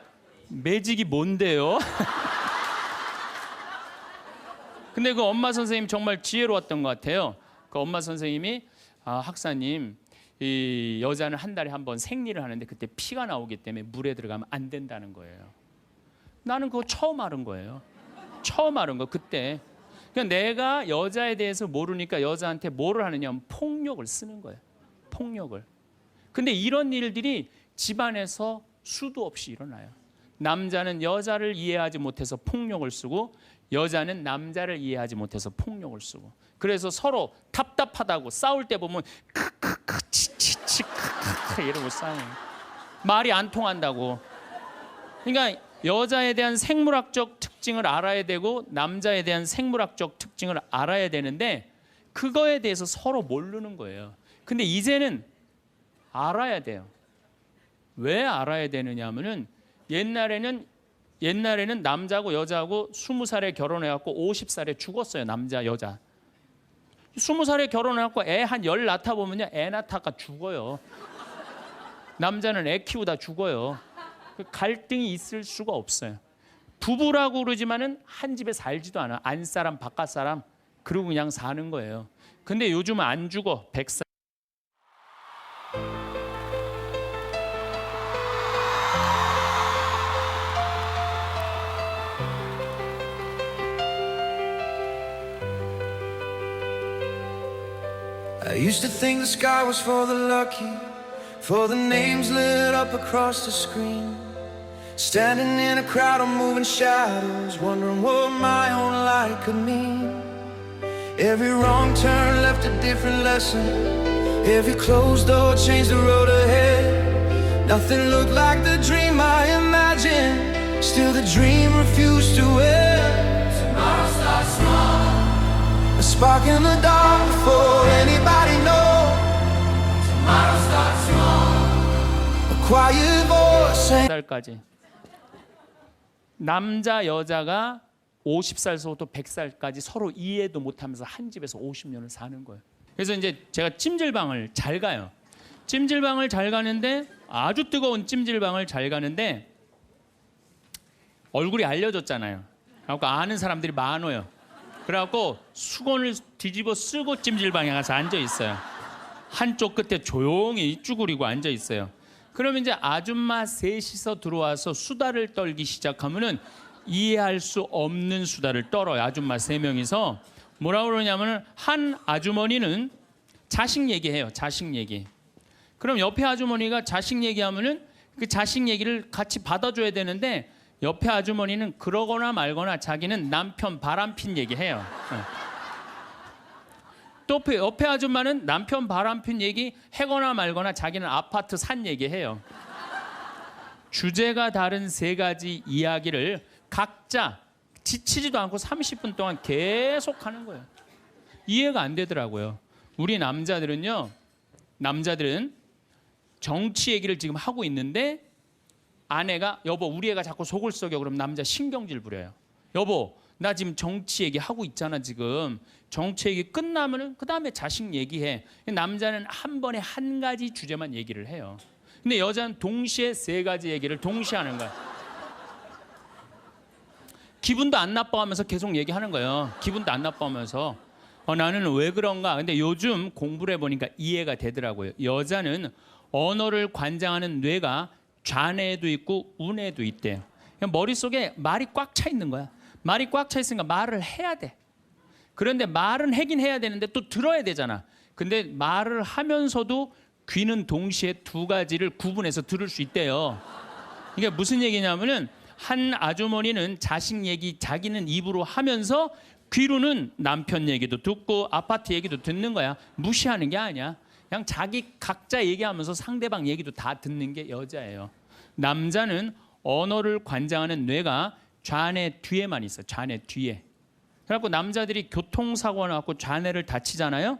매직이 뭔데요? 근데 그 엄마 선생님 정말 지혜로웠던 것 같아요. 그 엄마 선생님이 학사님 이 여자는 한 달에 한 번 생리를 하는데 그때 피가 나오기 때문에 물에 들어가면 안 된다는 거예요. 나는 그거 처음 알은 거예요. 처음 알은 거 그때. 그러니까 내가 여자에 대해서 모르니까 여자한테 뭐를 하느냐, 폭력을 쓰는 거예요. 폭력을. 근데 이런 일들이 집안에서 수도 없이 일어나요. 남자는 여자를 이해하지 못해서 폭력을 쓰고 여자는 남자를 이해하지 못해서 폭력을 쓰고, 그래서 서로 답답하다고 싸울 때 보면 크크크 치치치 크크크 이러고 싸워요. 말이 안 통한다고. 그러니까 여자에 대한 생물학적 특징을 알아야 되고 남자에 대한 생물학적 특징을 알아야 되는데 그거에 대해서 서로 모르는 거예요. 근데 이제는 알아야 돼요. 왜 알아야 되느냐 하면은 옛날에는 남자하고 여자하고 20살에 결혼해갖고 50살에 죽었어요. 남자 여자 20살에 결혼해갖고 애 한 열 낳다 보면요, 애 낳다가 죽어요. 남자는 애 키우다 죽어요. 갈등이 있을 수가 없어요. 부부라고 그러지만은 한 집에 살지도 않아. 안사람 바깥사람 그러고 그냥 사는 거예요. 근데 요즘은 안 죽어. 100살. I used to think the sky was for the lucky, for the names lit up across the screen. Standing in a crowd of moving shadows, wondering what my own life could mean. Every wrong turn left a different lesson. Every closed door changed the road ahead. Nothing looked like the dream I imagined. Still the dream refused to end. Tomorrow starts small, a spark in the dark before anybody knows. Tomorrow starts small, a quiet voice saying. 살까지. 남자 여자가 50살서부터 100살까지 서로 이해도 못하면서 한 집에서 50년을 사는 거예요. 그래서 이제 제가 찜질방을 잘 가요. 찜질방을 잘 가는데 아주 뜨거운 찜질방을 잘 가는데 얼굴이 알려졌잖아요. 그래갖고 아는 사람들이 많아요. 그래갖고 수건을 뒤집어 쓰고 찜질방에 가서 앉아 있어요. 한쪽 끝에 조용히 쭈그리고 앉아 있어요. 그러면 이제 아줌마 셋이서 들어와서 수다를 떨기 시작하면은 이해할 수 없는 수다를 떨어요. 아줌마 3명이서 뭐라고 그러냐면은 한 아주머니는 자식 얘기해요. 자식 얘기. 그럼 옆에 아주머니가 자식 얘기하면은 그 자식 얘기를 같이 받아줘야 되는데 옆에 아주머니는 그러거나 말거나 자기는 남편 바람핀 얘기해요. 또 옆에 아줌마는 남편 바람핀 얘기 해거나 말거나 자기는 아파트 산 얘기해요. 주제가 다른 3가지 이야기를 각자 지치지도 않고 30분 동안 계속 하는 거예요. 이해가 안 되더라고요. 우리 남자들은 정치 얘기를 지금 하고 있는데 아내가 여보 우리 애가 자꾸 속을 썩여 그럼 남자 신경질 부려요. 여보 나 지금 정치 얘기 하고 있잖아. 지금 정치 얘기 끝나면은 그 다음에 자식 얘기해. 남자는 한 번에 한 가지 주제만 얘기를 해요. 근데 여자는 동시에 3가지 얘기를 동시에 하는 거야. 기분도 안 나빠하면서 계속 얘기하는 거예요. 기분도 안 나빠하면서 나는 왜 그런가. 근데 요즘 공부를 해보니까 이해가 되더라고요. 여자는 언어를 관장하는 뇌가 좌뇌에도 있고 우뇌에도 있대요. 머릿속에 말이 꽉 차 있는 거야. 말이 꽉 차 있으니까 말을 해야 돼. 그런데 말은 하긴 해야 되는데 또 들어야 되잖아. 근데 말을 하면서도 귀는 동시에 2가지를 구분해서 들을 수 있대요. 이게 무슨 얘기냐면은 한 아주머니는 자식 얘기 자기는 입으로 하면서 귀로는 남편 얘기도 듣고 아파트 얘기도 듣는 거야. 무시하는 게 아니야. 그냥 자기 각자 얘기하면서 상대방 얘기도 다 듣는 게 여자예요. 남자는 언어를 관장하는 뇌가 좌뇌 뒤에만 있어요. 좌뇌 뒤에. 그래갖고 남자들이 교통사고 나고 좌뇌를 다치잖아요.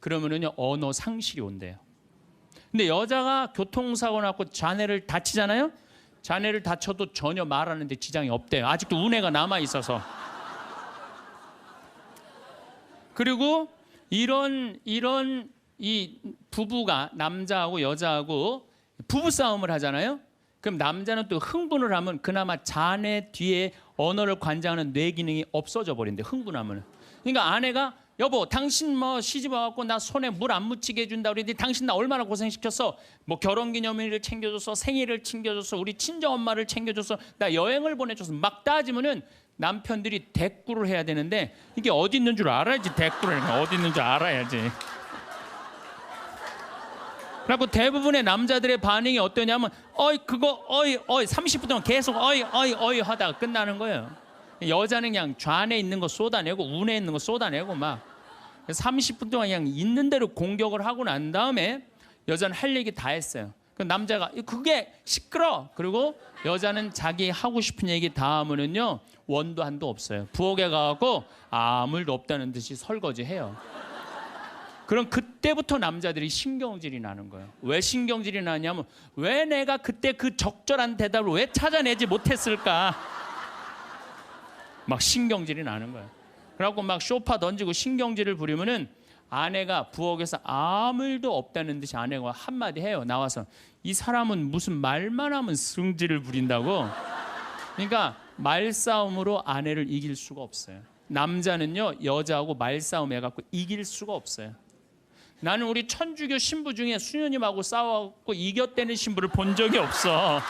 그러면은요 언어 상실이 온대요. 근데 여자가 교통사고 나고 좌뇌를 다치잖아요. 좌뇌를 다쳐도 전혀 말하는데 지장이 없대요. 아직도 우뇌가 남아 있어서. 그리고 이런 이 부부가 남자하고 여자하고 부부 싸움을 하잖아요. 그럼 남자는 또 흥분을 하면 그나마 자네 뒤에 언어를 관장하는 뇌 기능이 없어져 버린대. 흥분하면. 그러니까 아내가 여보, 당신 뭐 시집 와갖고 나 손에 물 안 묻히게 해준다 그랬더니 당신 나 얼마나 고생시켰어. 뭐 결혼기념일을 챙겨줬어, 생일을 챙겨줬어, 우리 친정엄마를 챙겨줬어, 나 여행을 보내줬어. 막 따지면은 남편들이 대꾸를 해야 되는데 이게 어디 있는 줄 알아야지. 대꾸를 어디 있는 줄 알아야지. 그리고 대부분의 남자들의 반응이 어떠냐면 어이 그거 어이 30분 동안 계속 어이 하다가 끝나는 거예요. 여자는 그냥 좌안에 있는 거 쏟아내고 우에 있는 거 쏟아내고 막 30분 동안 그냥 있는 대로 공격을 하고 난 다음에 여자는 할 얘기 다 했어요. 그 남자가 그게 시끄러. 그리고 여자는 자기 하고 싶은 얘기 다 하면은요 원도 한도 없어요. 부엌에 가고 아무 일도 없다는 듯이 설거지해요. 그럼 그때부터 남자들이 신경질이 나는 거예요. 왜 신경질이 나냐면 왜 내가 그때 그 적절한 대답을 왜 찾아내지 못했을까? 막 신경질이 나는 거예요. 그래갖고 막 쇼파 던지고 신경질을 부리면은 아내가 부엌에서 아무 일도 없다는 듯이 아내가 한마디 해요. 나와서 이 사람은 무슨 말만 하면 승질을 부린다고. 그러니까 말싸움으로 아내를 이길 수가 없어요. 남자는요 여자하고 말싸움 해갖고 이길 수가 없어요. 나는 우리 천주교 신부 중에 수녀님하고 싸워갖고 이겼다는 신부를 본 적이 없어.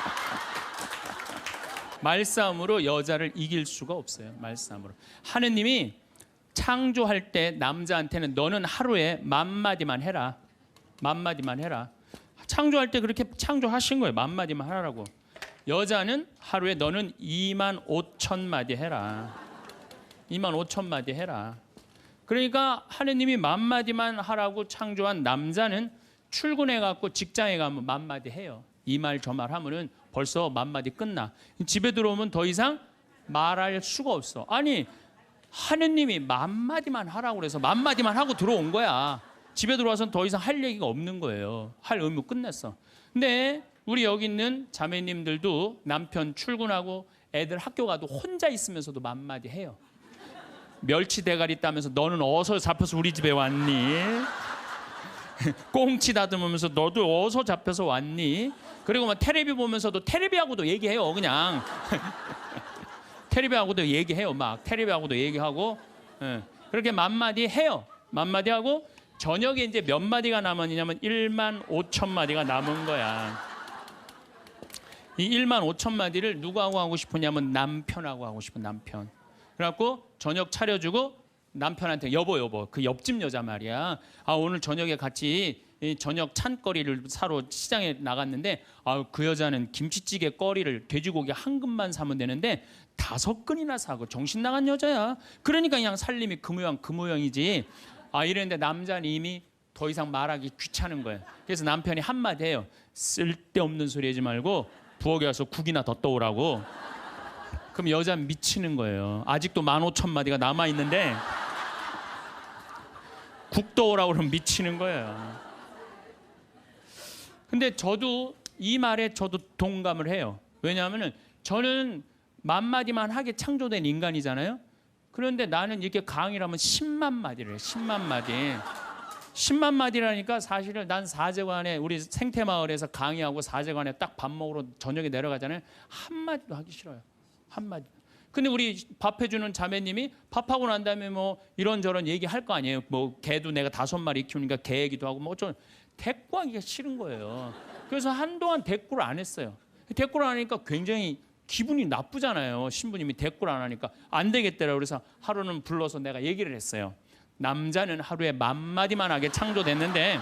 말싸움으로 여자를 이길 수가 없어요. 말싸움으로. 하느님이 창조할 때 남자한테는 너는 하루에 10,000마디만 해라. 10,000마디만 해라. 창조할 때 그렇게 창조하신 거예요. 10,000마디만 하라고. 여자는 하루에 너는 25,000마디 해라. 25,000마디 해라. 그러니까 하느님이 10,000마디만 하라고 창조한 남자는 출근해갖고 직장에 가면 10,000마디 해요. 이 말 저 말 하면은 벌써 10,000마디 끝나. 집에 들어오면 더 이상 말할 수가 없어. 아니 하느님이 10,000마디만 하라고 그래서 10,000마디만 하고 들어온 거야. 집에 들어와서는 더 이상 할 얘기가 없는 거예요. 할 의무 끝냈어. 근데 우리 여기 있는 자매님들도 남편 출근하고 애들 학교 가도 혼자 있으면서도 10,000마디 해요. 멸치 대가리 따면서 너는 어디서 잡혀서 우리 집에 왔니? 꽁치 다듬으면서 너도 어디서 잡혀서 왔니? 그리고 막 텔레비 보면서도 텔레비하고도 얘기해요. 그냥 텔레비하고도 얘기해요. 막 텔레비하고도 얘기하고 그렇게 10,000마디 해요. 10,000마디 하고 저녁에 이제 몇 마디가 남았냐면 15,000마디가 남은 거야. 이 15,000마디를 누구하고 하고 싶으냐면 남편하고 하고 싶은 남편. 그래갖고 저녁 차려주고 남편한테 여보 그 옆집 여자 말이야. 아 오늘 저녁에 같이 이 저녁 찬거리를 사러 시장에 나갔는데 그 여자는 김치찌개 거리를 돼지고기 한 근만 사면 되는데 5근이나 사고 정신 나간 여자야. 그러니까 그냥 살림이 그 모양 그 모양이지. 이랬는데 남자는 이미 더 이상 말하기 귀찮은 거예요. 그래서 남편이 한마디 해요. 쓸데없는 소리 하지 말고 부엌에 와서 국이나 더 떠오라고. 그럼 여자는 미치는 거예요. 아직도 15,000마디가 남아있는데 국 떠오라고 그러면 미치는 거예요. 근데 저도 이 말에 저도 동감을 해요. 왜냐하면 저는 10,000마디만 하게 창조된 인간이잖아요. 그런데 나는 이렇게 강의를 하면 10만 마디를 해요. 10만 마디. 10만 마디라니까 사실은 난 사제관에 우리 생태마을에서 강의하고 사제관에 딱 밥 먹으러 저녁에 내려가잖아요. 한마디도 하기 싫어요. 한마디. 근데 우리 밥 해주는 자매님이 밥하고 난 다음에 뭐 이런저런 얘기할 거 아니에요. 뭐 개도 내가 5마리 키우니까 개 얘기도 하고 뭐 어쩌면 대꾸하기가 싫은 거예요. 그래서 한동안 대꾸를 안 했어요. 대꾸를 안 하니까 굉장히 기분이 나쁘잖아요. 신부님이 대꾸를 안 하니까 안 되겠더라고요. 그래서 하루는 불러서 내가 얘기를 했어요. 남자는 하루에 10,000마디만 하게 창조됐는데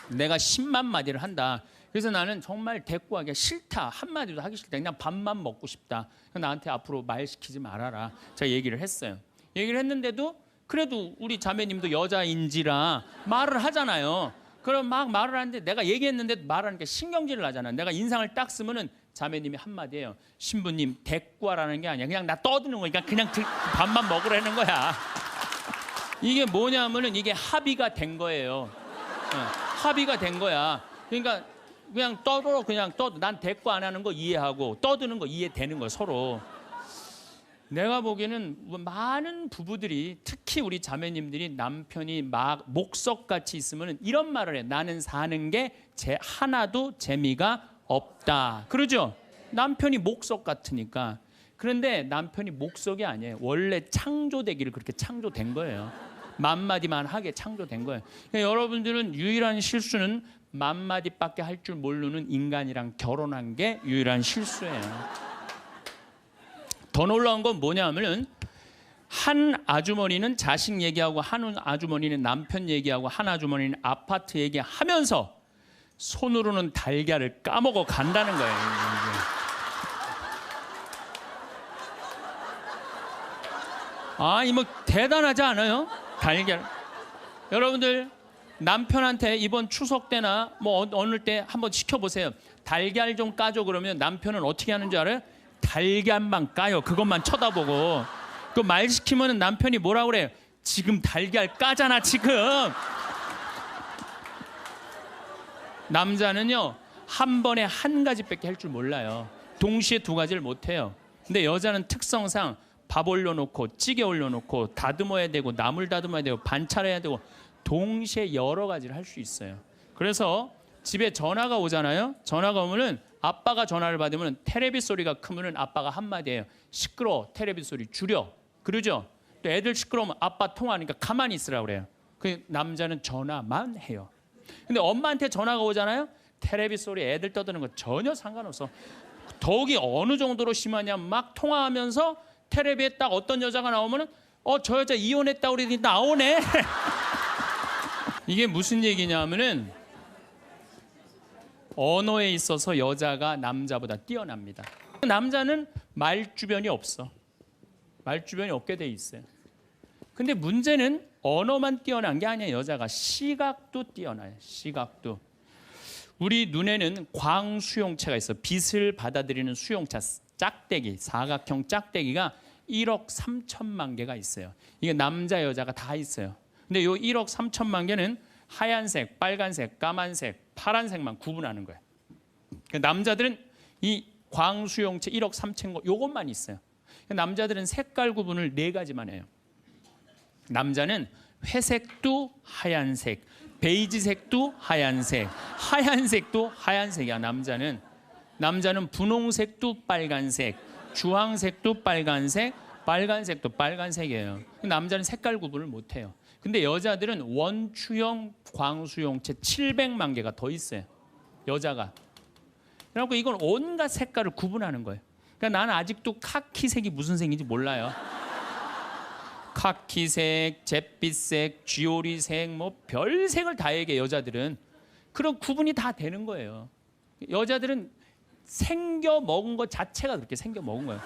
내가 10만 마디를 한다. 그래서 나는 정말 대꾸하기가 싫다. 한마디도 하기 싫다. 그냥 밥만 먹고 싶다. 나한테 앞으로 말 시키지 말아라. 제가 얘기를 했어요. 얘기를 했는데도 그래도 우리 자매님도 여자인지라 말을 하잖아요. 그럼 막 말을 하는데 내가 얘기했는데 말하니까 신경질을 나잖아. 내가 인상을 딱 쓰면은 자매님이 한마디예요. 신부님 대꾸하라는 게 아니야. 그냥 나 떠드는 거니까 그냥 밥만 먹으라는 거야. 이게 뭐냐면은 이게 합의가 된 거예요. 합의가 된 거야. 그러니까 그냥 떠들어. 그냥 떠. 난 대꾸 안 하는 거 이해하고 떠드는 거 이해되는 거야 서로. 내가 보기에는 많은 부부들이 특히 우리 자매님들이 남편이 막 목석같이 있으면 이런 말을 해. 나는 사는 게 하나도 재미가 없다. 그러죠? 남편이 목석 같으니까. 그런데 남편이 목석이 아니에요. 원래 창조되기를 그렇게 창조된 거예요. 만마디만 하게 창조된 거예요. 그러니까 여러분들은 유일한 실수는 만마디밖에 할 줄 모르는 인간이랑 결혼한 게 유일한 실수예요. 더 놀라운 건 뭐냐면은 한 아주머니는 자식 얘기하고 한 아주머니는 남편 얘기하고 한 아주머니는 아파트 얘기하면서 손으로는 달걀을 까먹어 간다는 거예요. 아, 뭐 대단하지 않아요? 달걀. 여러분들 남편한테 이번 추석 때나 뭐 어느 때 한번 시켜보세요. 달걀 좀 까줘 그러면 남편은 어떻게 하는 줄 알아요? 달걀만 까요. 그것만 쳐다보고. 그 말 시키면 남편이 뭐라 그래요? 지금 달걀 까잖아 지금. 남자는요 한 번에 한 가지밖에 할 줄 몰라요. 동시에 두 가지를 못해요. 근데 여자는 특성상 밥 올려놓고 찌개 올려놓고 다듬어야 되고 나물 다듬어야 되고 반찬해야 되고 동시에 여러 가지를 할 수 있어요. 그래서 집에 전화가 오잖아요. 전화가 오면은 아빠가 전화를 받으면 테레비 소리가 크면은 아빠가 한마디 해요. 시끄러워, 테레비 소리 줄여. 그러죠? 또 애들 시끄러우면 아빠 통화하니까 가만히 있으라고 그래요. 그 남자는 전화만 해요. 근데 엄마한테 전화가 오잖아요. 테레비 소리 애들 떠드는 거 전혀 상관없어. 더욱이 어느 정도로 심하냐면 막 통화하면서 테레비에 딱 어떤 여자가 나오면은 저 여자 이혼했다고 그러더니 나오네. 이게 무슨 얘기냐면은 언어에 있어서 여자가 남자보다 뛰어납니다. 남자는 말주변이 없어. 말주변이 없게 돼 있어요. 근데 문제는 언어만 뛰어난 게 아니야. 여자가 시각도 뛰어나요. 시각도. 우리 눈에는 광수용체가 있어. 빛을 받아들이는 수용차, 짝대기, 사각형 짝대기가 1억 3천만 개가 있어요. 이게 남자 여자가 다 있어요. 근데 요 1억 3천만 개는 하얀색, 빨간색, 까만색, 파란색만 구분하는 거예요. 그러니까 남자들은 이 광수용체 1억 3천 거 요것만 있어요. 남자들은 색깔 구분을 네 가지만 해요. 남자는 회색도 하얀색, 베이지색도 하얀색, 하얀색도 하얀색이야. 남자는 분홍색도 빨간색, 주황색도 빨간색, 빨간색도 빨간색이에요. 남자는 색깔 구분을 못 해요. 근데 여자들은 원추형 광수용체 700만 개가 더 있어요. 여자가. 그래갖고 이건 온갖 색깔을 구분하는 거예요. 그러니까 나는 아직도 카키색이 무슨 색인지 몰라요. 카키색, 잿빛색, 쥐오리색, 뭐 별색을 다 얘기해. 여자들은 그런 구분이 다 되는 거예요. 여자들은 생겨 먹은 것 자체가 그렇게 생겨 먹은 거예요.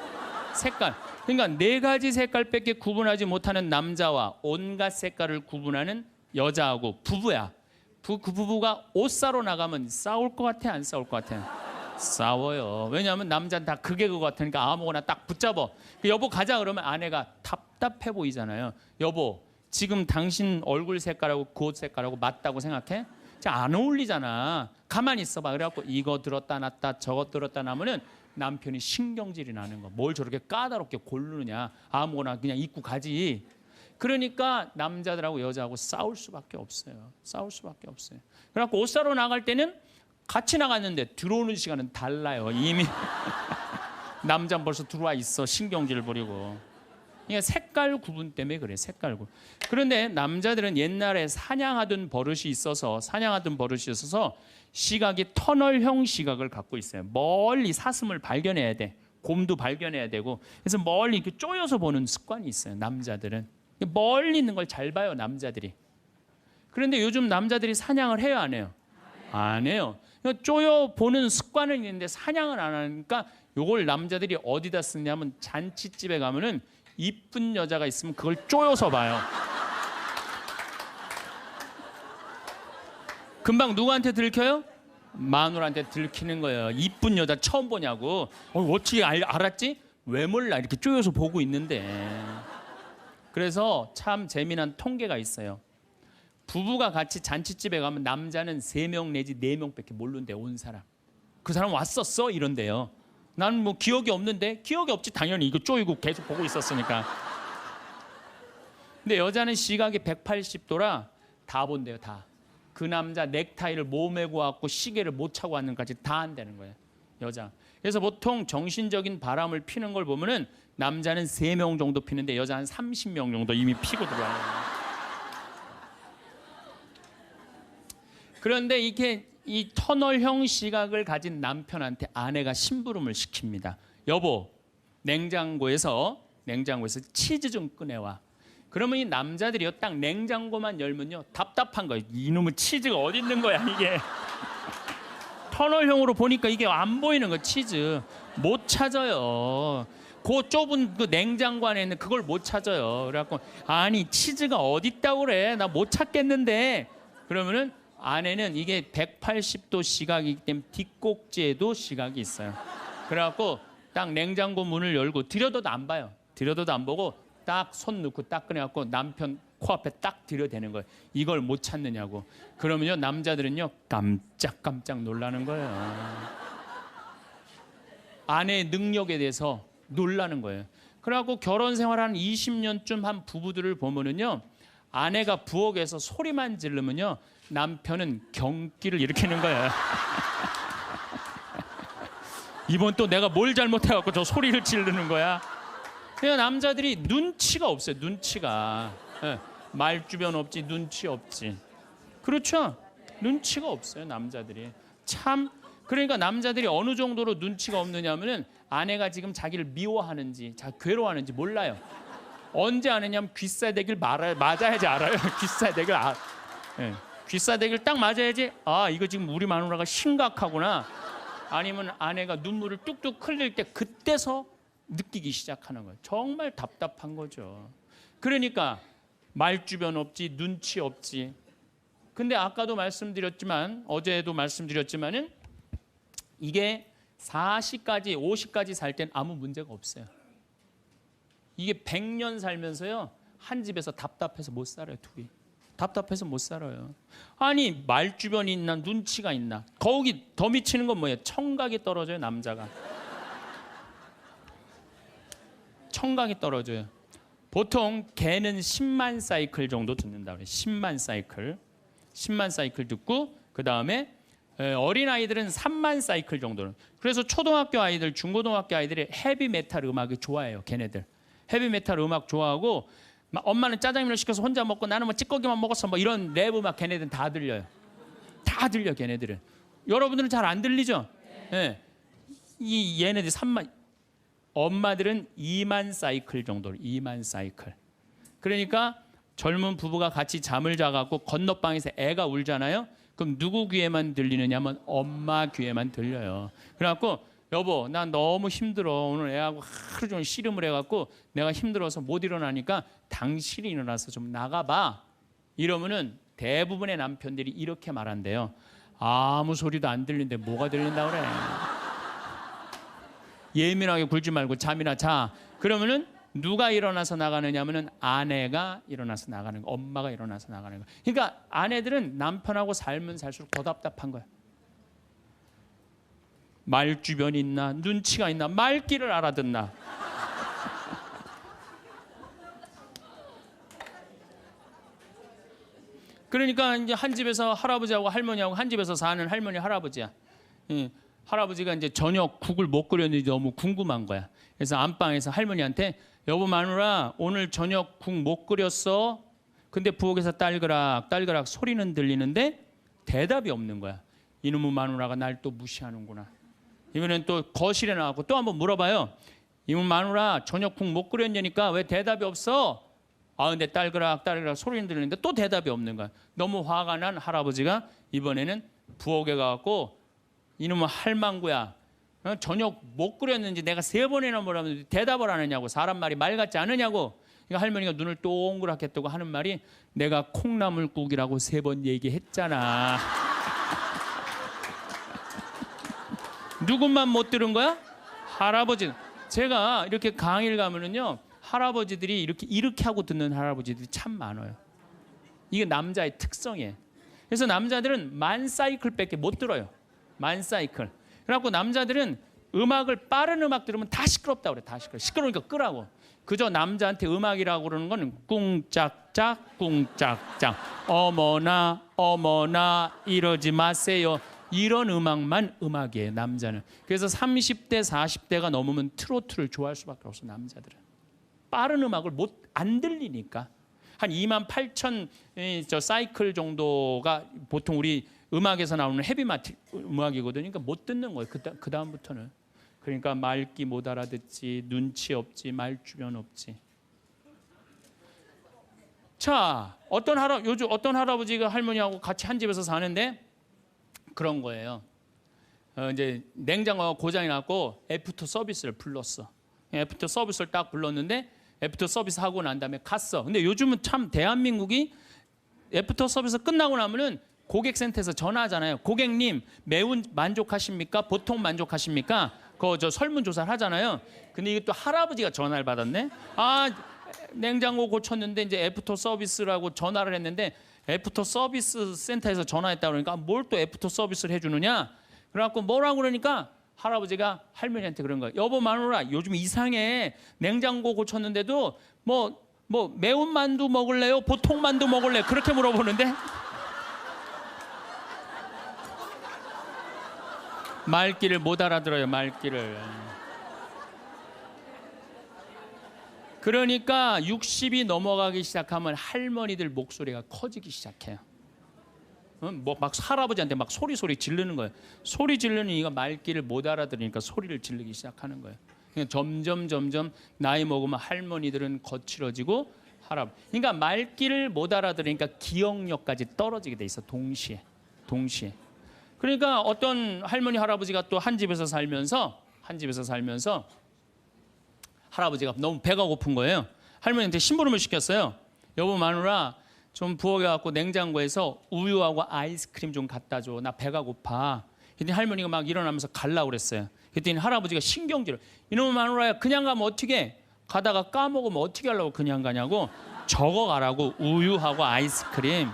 색깔. 그러니까 네 가지 색깔밖에 구분하지 못하는 남자와 온갖 색깔을 구분하는 여자하고 부부야. 그 부부가 옷 사러 나가면 싸울 것 같아, 안 싸울 것 같아? 싸워요. 왜냐하면 남자는 다 그게 그거 같으니까 아무거나 딱 붙잡아. 여보 가자 그러면 아내가 답답해 보이잖아요. 여보 지금 당신 얼굴 색깔하고 그 옷 색깔하고 맞다고 생각해? 안 어울리잖아. 가만히 있어봐. 그래갖고 이거 들었다 놨다 저거 들었다 놔면은 남편이 신경질이 나는 거. 뭘 저렇게 까다롭게 고르느냐. 아무거나 그냥 입고 가지. 그러니까 남자들하고 여자하고 싸울 수밖에 없어요. 싸울 수밖에 없어요. 그래갖고 옷 사러 나갈 때는 같이 나갔는데 들어오는 시간은 달라요. 이미 남자는 벌써 들어와 있어. 신경질 부리고. 그러니까 색깔 구분 때문에 그래. 색깔 구분. 그런데 남자들은 옛날에 사냥하던 버릇이 있어서 시각이 터널형 시각을 갖고 있어요. 멀리 사슴을 발견해야 돼. 곰도 발견해야 되고. 그래서 멀리 이렇게 쪼여서 보는 습관이 있어요. 남자들은 멀리 있는 걸 잘 봐요. 남자들이. 그런데 요즘 남자들이 사냥을 해요, 안 해요? 안 해요. 쪼여 보는 습관은 있는데 사냥을 안 하니까 요걸 남자들이 어디다 쓰냐면 잔치집에 가면은 이쁜 여자가 있으면 그걸 쪼여서 봐요. 금방 누구한테 들켜요? 마누라한테 들키는 거예요. 이쁜 여자 처음 보냐고. 어떻게 알았지? 왜 몰라? 이렇게 쪼여서 보고 있는데. 그래서 참 재미난 통계가 있어요. 부부가 같이 잔치집에 가면 남자는 3명 내지 4명밖에 모르는데 온 사람. 그 사람 왔었어? 이런데요. 나는 뭐 기억이 없는데. 기억이 없지. 당연히 이거 쪼이고 계속 보고 있었으니까. 근데 여자는 시각이 180도라 다 본대요. 다. 그 남자 넥타이를 몸에 고왔고 시계를 못 차고 왔는 까지 다 한다는 거예요. 여자. 그래서 보통 정신적인 바람을 피는 걸 보면은 남자는 3명 정도 피는데 여자 한 30명 정도 이미 피고 들어와요. 그런데 이게 이 터널형 시각을 가진 남편한테 아내가 심부름을 시킵니다. 여보, 냉장고에서 치즈 좀 꺼내와. 그러면 이 남자들이요, 딱 냉장고만 열면요 답답한 거예요. 이놈의 치즈가 어디 있는 거야 이게. 터널형으로 보니까 이게 안 보이는 거. 치즈 못 찾아요. 그 좁은 그 냉장고 안에 있는 그걸 못 찾아요. 그래갖고 아니 치즈가 어디 있다고 그래, 나 못 찾겠는데. 그러면은 아내는 이게 180도 시각이기 때문에 뒷꼭지에도 시각이 있어요. 그래갖고 딱 냉장고 문을 열고 들여다도 안 봐요. 들여다도 안 보고 딱 손 넣고 딱 꺼내갖고 남편 코앞에 딱 들여대는 거예요. 이걸 못 찾느냐고. 그러면요 남자들은요 깜짝깜짝 놀라는 거예요. 아내의 능력에 대해서 놀라는 거예요. 그래갖고 결혼 생활 한 20년쯤 한 부부들을 보면은요, 아내가 부엌에서 소리만 지르면요 남편은 경기를 일으키는 거예요. 이번 또 내가 뭘 잘못해갖고 저 소리를 지르는 거야. 그냥 남자들이 눈치가 없어요. 눈치가. 예, 말주변 없지, 눈치 없지. 그렇죠? 눈치가 없어요 남자들이. 참. 그러니까 남자들이 어느 정도로 눈치가 없느냐면은 아내가 지금 자기를 미워하는지 괴로워하는지 몰라요. 언제 아느냐면 귀싸대기를 맞아야지 알아요. 귀싸대기를 예. 귀싸대기를 딱 맞아야지 아 이거 지금 우리 마누라가 심각하구나. 아니면 아내가 눈물을 뚝뚝 흘릴 때 그때서 느끼기 시작하는 거예요. 정말 답답한 거죠. 그러니까 말주변 없지, 눈치 없지. 근데 아까도 말씀드렸지만, 어제도 말씀드렸지만은 이게 40까지 50까지 살 땐 아무 문제가 없어요. 이게 100년 살면서요 한 집에서 답답해서 못 살아요. 둘이 답답해서 못 살아요. 아니 말주변이 있나 눈치가 있나. 거기 더 미치는 건 뭐예요? 청각이 떨어져요. 남자가 청각이 떨어져요. 보통 개는 10만 사이클 정도 듣는다 그래요. 10만 사이클 듣고 그 다음에 어린아이들은 3만 사이클 정도는. 그래서 초등학교 아이들, 중고등학교 아이들이 헤비메탈 음악이 좋아해요. 걔네들 헤비메탈 음악 좋아하고, 막 엄마는 짜장면을 시켜서 혼자 먹고 나는 뭐 찌꺼기만 먹었어 뭐 이런 랩 음악 걔네들은 다 들려요. 다 들려 걔네들은. 여러분들은 잘 안 들리죠? 네. 이 얘네들이 3만, 엄마들은 2만 사이클 정도. 2만 사이클. 그러니까 젊은 부부가 같이 잠을 자갖고 건너방에서 애가 울잖아요. 그럼 누구 귀에만 들리느냐면 엄마 귀에만 들려요. 그래갖고 여보 나 너무 힘들어. 오늘 애하고 하루 종일 씨름을 해갖고 내가 힘들어서 못 일어나니까 당신이 일어나서 좀 나가봐. 이러면은 대부분의 남편들이 이렇게 말한대요. 아무 소리도 안 들리는데 뭐가 들린다 그래. 예민하게 굴지 말고 잠이나 자. 그러면은 누가 일어나서 나가느냐면은 아내가 일어나서 나가는 거, 엄마가 일어나서 나가는 거. 그러니까 아내들은 남편하고 살면 살수록 더 답답한 거야. 말주변이 있나, 눈치가 있나, 말귀를 알아듣나. 그러니까 이제 한 집에서 할아버지하고 할머니하고 한 집에서 사는 할머니 할아버지야. 할아버지가 이제 저녁 국을 못 끓였는지 너무 궁금한 거야. 그래서 안방에서 할머니한테 여보 마누라 오늘 저녁 국 못 끓였어. 근데 부엌에서 딸그락 소리는 들리는데 대답이 없는 거야. 이놈의 마누라가 날 또 무시하는구나. 이번엔 또 거실에 나가고 또 한번 물어봐요. 이놈의 마누라 저녁 국 못 끓였냐니까 왜 대답이 없어? 아 근데 딸그락 소리는 들리는데 또 대답이 없는 거야. 너무 화가 난 할아버지가 이번에는 부엌에 가갖고 이놈의 할망구야, 저녁 못 끓였는지 내가 3번이나 물어봤는데 대답을 안 하냐고. 사람 말이 말 같지 않으냐고. 그러니까 할머니가 눈을 동그랗게 뜨고 하는 말이 내가 콩나물국이라고 3번 얘기했잖아. 누구만 못 들은 거야? 할아버지. 제가 이렇게 강의를 가면은요 할아버지들이 이렇게 하고 듣는 할아버지들이 참 많아요. 이게 남자의 특성이에요. 그래서 남자들은 만 사이클밖에 못 들어요. 만 사이클. 그래갖고 남자들은 음악을 빠른 음악 들으면 다 시끄럽다고 그래. 다 시끄러우니까 끄라고. 그저 남자한테 음악이라고 그러는 건 꿍짝짝 어머나 이러지 마세요. 이런 음악만 음악이에요. 남자는. 그래서 30대 40대가 넘으면 트로트를 좋아할 수밖에 없어. 남자들은 빠른 음악을 안 들리니까. 한 28,000 사이클 정도가 보통 우리 음악에서 나오는 헤비메탈 음악이거든요. 그러니까 못 듣는 거예요. 그 다음부터는. 그러니까 말귀 못 알아듣지, 눈치 없지, 말 주변 없지. 자, 요즘 어떤 할아버지가 할머니하고 같이 한 집에서 사는데 그런 거예요. 이제 냉장고가 고장이 났고 애프터 서비스를 불렀어. 애프터 서비스를 딱 불렀는데 애프터 서비스 하고 난 다음에 갔어. 근데 요즘은 참 대한민국이 애프터 서비스 끝나고 나면은 고객센터에서 전화하잖아요. 고객님 매운 만족하십니까? 보통 만족하십니까? 저 설문조사를 하잖아요. 근데 이게 또 할아버지가 전화를 받았네. 아, 냉장고 고쳤는데 이제 애프터 서비스라고 전화를 했는데 애프터 서비스 센터에서 전화했다 그러니까 뭘 또 애프터 서비스를 해주느냐? 그래갖고 뭐라고 그러니까 할아버지가 할머니한테 그런 거예요. 여보 마누라 요즘 이상해. 냉장고 고쳤는데도 뭐 매운 만두 먹을래요? 보통 만두 먹을래요? 그렇게 물어보는데 말귀를 못 알아들어요. 말귀를. 그러니까 60이 넘어가기 시작하면 할머니들 목소리가 커지기 시작해요. 막 할아버지한테 막 소리 지르는 거예요. 소리 지르는 이가 말귀를 못 알아들으니까 소리를 지르기 시작하는 거예요. 그러니까 점점 나이 먹으면 할머니들은 거칠어지고 그러니까 말귀를 못 알아들으니까 기억력까지 떨어지게 돼 있어. 동시에. 그러니까 어떤 할머니 할아버지가 또 한 집에서 살면서 할아버지가 너무 배가 고픈 거예요. 할머니한테 심부름을 시켰어요. 여보 마누라 좀 부엌에 냉장고에서 우유하고 아이스크림 좀 갖다 줘. 나 배가 고파. 그랬더니 할머니가 막 일어나면서 가려고 그랬어요. 그랬더니 할아버지가 신경질을. 이놈의 마누라야 그냥 가면 어떻게 가다가 까먹으면 어떻게 하려고 그냥 가냐고. 적어가라고 우유하고 아이스크림.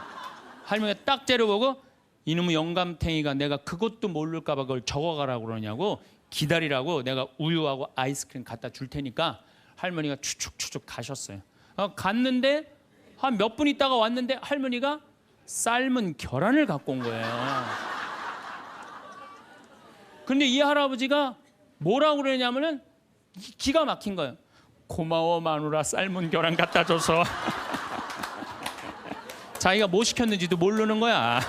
할머니가 딱 째려보고 이놈의 영감탱이가 내가 그것도 모를까 봐 그걸 적어가라고 그러냐고. 기다리라고 내가 우유하고 아이스크림 갖다 줄 테니까. 할머니가 추측 가셨어요. 갔는데 한 몇 분 있다가 왔는데 할머니가 삶은 계란을 갖고 온 거예요. 근데 이 할아버지가 뭐라고 그러냐면은 기가 막힌 거예요. 고마워 마누라 삶은 계란 갖다 줘서. 자기가 뭐 시켰는지도 모르는 거야.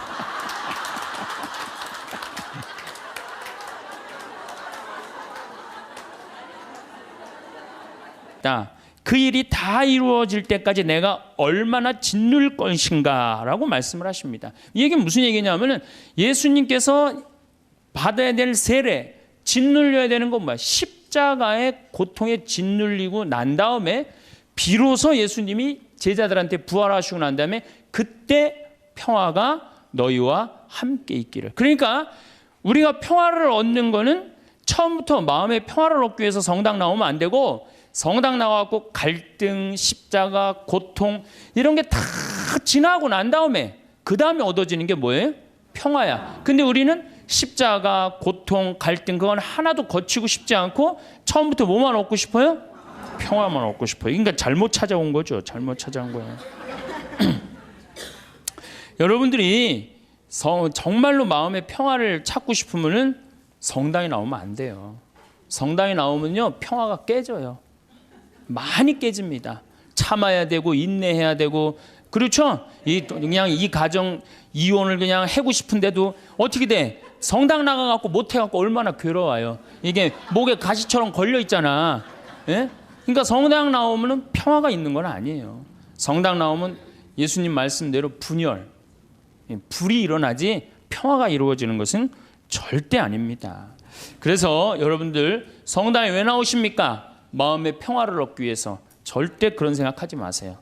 그 일이 다 이루어질 때까지 내가 얼마나 짓눌 것인가라고 말씀을 하십니다. 이 얘기는 무슨 얘기냐면은 예수님께서 받아야 될 세례, 짓눌려야 되는 건 뭐야? 십자가의 고통에 짓눌리고 난 다음에 비로소 예수님이 제자들한테 부활하시고 난 다음에 그때 평화가 너희와 함께 있기를. 그러니까 우리가 평화를 얻는 거는 처음부터 마음의 평화를 얻기 위해서 성당 나오면 안 되고 성당 나와갖고 갈등, 십자가, 고통 이런 게 다 지나고 난 다음에 그 다음에 얻어지는 게 뭐예요? 평화야. 근데 우리는 십자가, 고통, 갈등 그건 하나도 거치고 싶지 않고 처음부터 뭐만 얻고 싶어요? 평화만 얻고 싶어요. 그러니까 잘못 찾아온 거죠. 잘못 찾아온 거예요. 여러분들이 정말로 마음의 평화를 찾고 싶으면은 성당에 나오면 안 돼요. 성당에 나오면요 평화가 깨져요. 많이 깨집니다. 참아야 되고 인내해야 되고 그렇죠? 그냥 이 가정 이혼을 그냥 하고 싶은데도 어떻게 돼? 성당 나가갖고 못해갖고 얼마나 괴로워요. 이게 목에 가시처럼 걸려 있잖아. 예? 그러니까 성당 나오면은 평화가 있는 건 아니에요. 성당 나오면 예수님 말씀대로 분열, 불이 일어나지 평화가 이루어지는 것은 절대 아닙니다. 그래서 여러분들 성당에 왜 나오십니까? 마음의 평화를 얻기 위해서. 절대 그런 생각하지 마세요.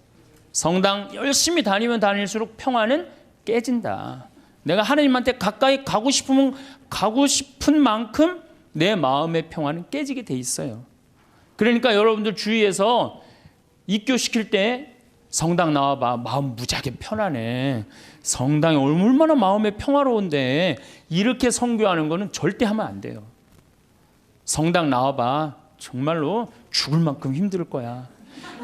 성당 열심히 다니면 다닐수록 평화는 깨진다. 내가 하나님한테 가까이 가고 싶으면 가고 싶은 만큼 내 마음의 평화는 깨지게 돼 있어요. 그러니까 여러분들 주위에서 입교시킬 때 성당 나와봐. 마음 무지하게 편하네. 성당이 얼마나 마음의 평화로운데 이렇게 선교하는 거는 절대 하면 안 돼요. 성당 나와봐. 정말로 죽을 만큼 힘들 거야.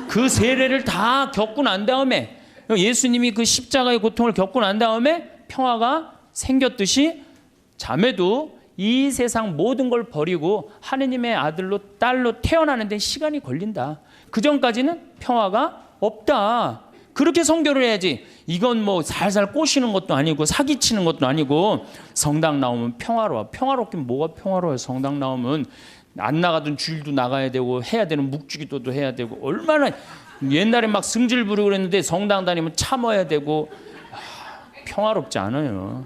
그 세례를 다 겪고 난 다음에 예수님이 그 십자가의 고통을 겪고 난 다음에 평화가 생겼듯이 자매도 이 세상 모든 걸 버리고 하느님의 아들로 딸로 태어나는 데 시간이 걸린다. 그 전까지는 평화가 없다. 그렇게 선교를 해야지. 이건 뭐 살살 꼬시는 것도 아니고 사기치는 것도 아니고 성당 나오면 평화로워. 평화롭긴 뭐가 평화로워요. 성당 나오면 안 나가던 주일도 나가야 되고 해야 되는 묵주기도도 해야 되고 얼마나 옛날에 막 승질 부리고 그랬는데 성당 다니면 참아야 되고 평화롭지 않아요.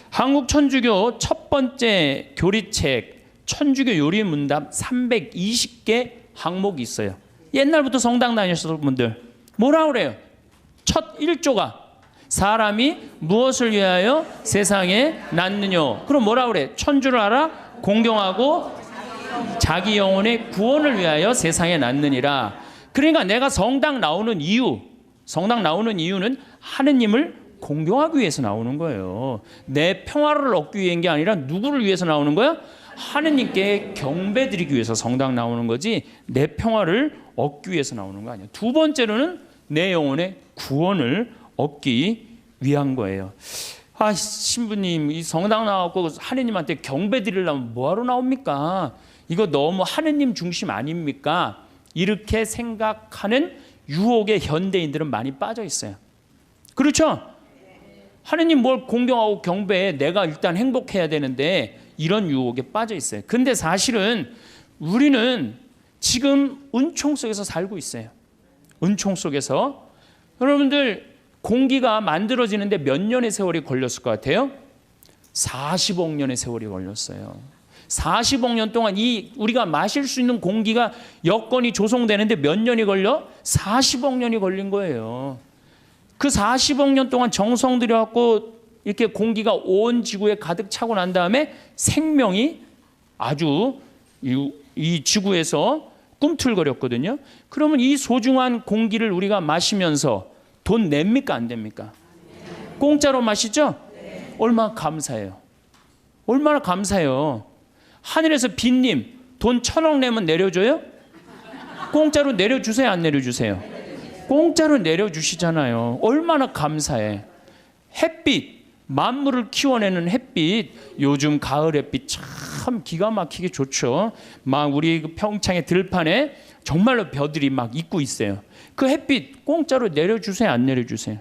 한국 천주교 첫 번째 교리책 천주교 요리 문답 320개 항목이 있어요. 옛날부터 성당 다니셨던 분들 뭐라 그래요? 첫 1조가 사람이 무엇을 위하여 세상에 낳느뇨. 그럼 뭐라 그래? 천주를 알아? 공경하고 자기 영혼의 구원을 위하여 세상에 낳느니라. 그러니까 내가 성당 나오는 이유는 하느님을 공경하기 위해서 나오는 거예요. 내 평화를 얻기 위한 게 아니라 누구를 위해서 나오는 거야? 하느님께 경배드리기 위해서 성당 나오는 거지 내 평화를 얻기 위해서 나오는 거 아니에요. 두 번째로는 내 영혼의 구원을 얻기 위한 거예요. 아, 신부님 이 성당 나왔고 하느님한테 경배드리려면 뭐하러 나옵니까? 이거 너무 하느님 중심 아닙니까? 이렇게 생각하는 유혹에 현대인들은 많이 빠져 있어요. 그렇죠? 하느님 뭘 공경하고 경배해. 내가 일단 행복해야 되는데 이런 유혹에 빠져 있어요. 근데 사실은 우리는 지금 은총 속에서 살고 있어요. 은총 속에서. 여러분들 공기가 만들어지는데 몇 년의 세월이 걸렸을 것 같아요? 40억 년의 세월이 걸렸어요. 40억 년 동안 이 우리가 마실 수 있는 공기가 여건이 조성되는데 몇 년이 걸려? 40억 년이 걸린 거예요. 그 40억 년 동안 정성 들여갖고 이렇게 공기가 온 지구에 가득 차고 난 다음에 생명이 아주 이 지구에서 꿈틀거렸거든요. 그러면 이 소중한 공기를 우리가 마시면서 돈 냅니까 안 됩니까? 공짜로 마시죠? 얼마나 감사해요. 얼마나 감사해요. 하늘에서 빈님 돈 1,000억 내면 내려줘요? 공짜로 내려주세요 안 내려주세요? 공짜로 내려주시잖아요. 얼마나 감사해. 햇빛, 만물을 키워내는 햇빛, 요즘 가을 햇빛 참 기가 막히게 좋죠. 막 우리 평창의 들판에 정말로 벼들이 막 있고 있어요. 그 햇빛 공짜로 내려주세요 안 내려주세요?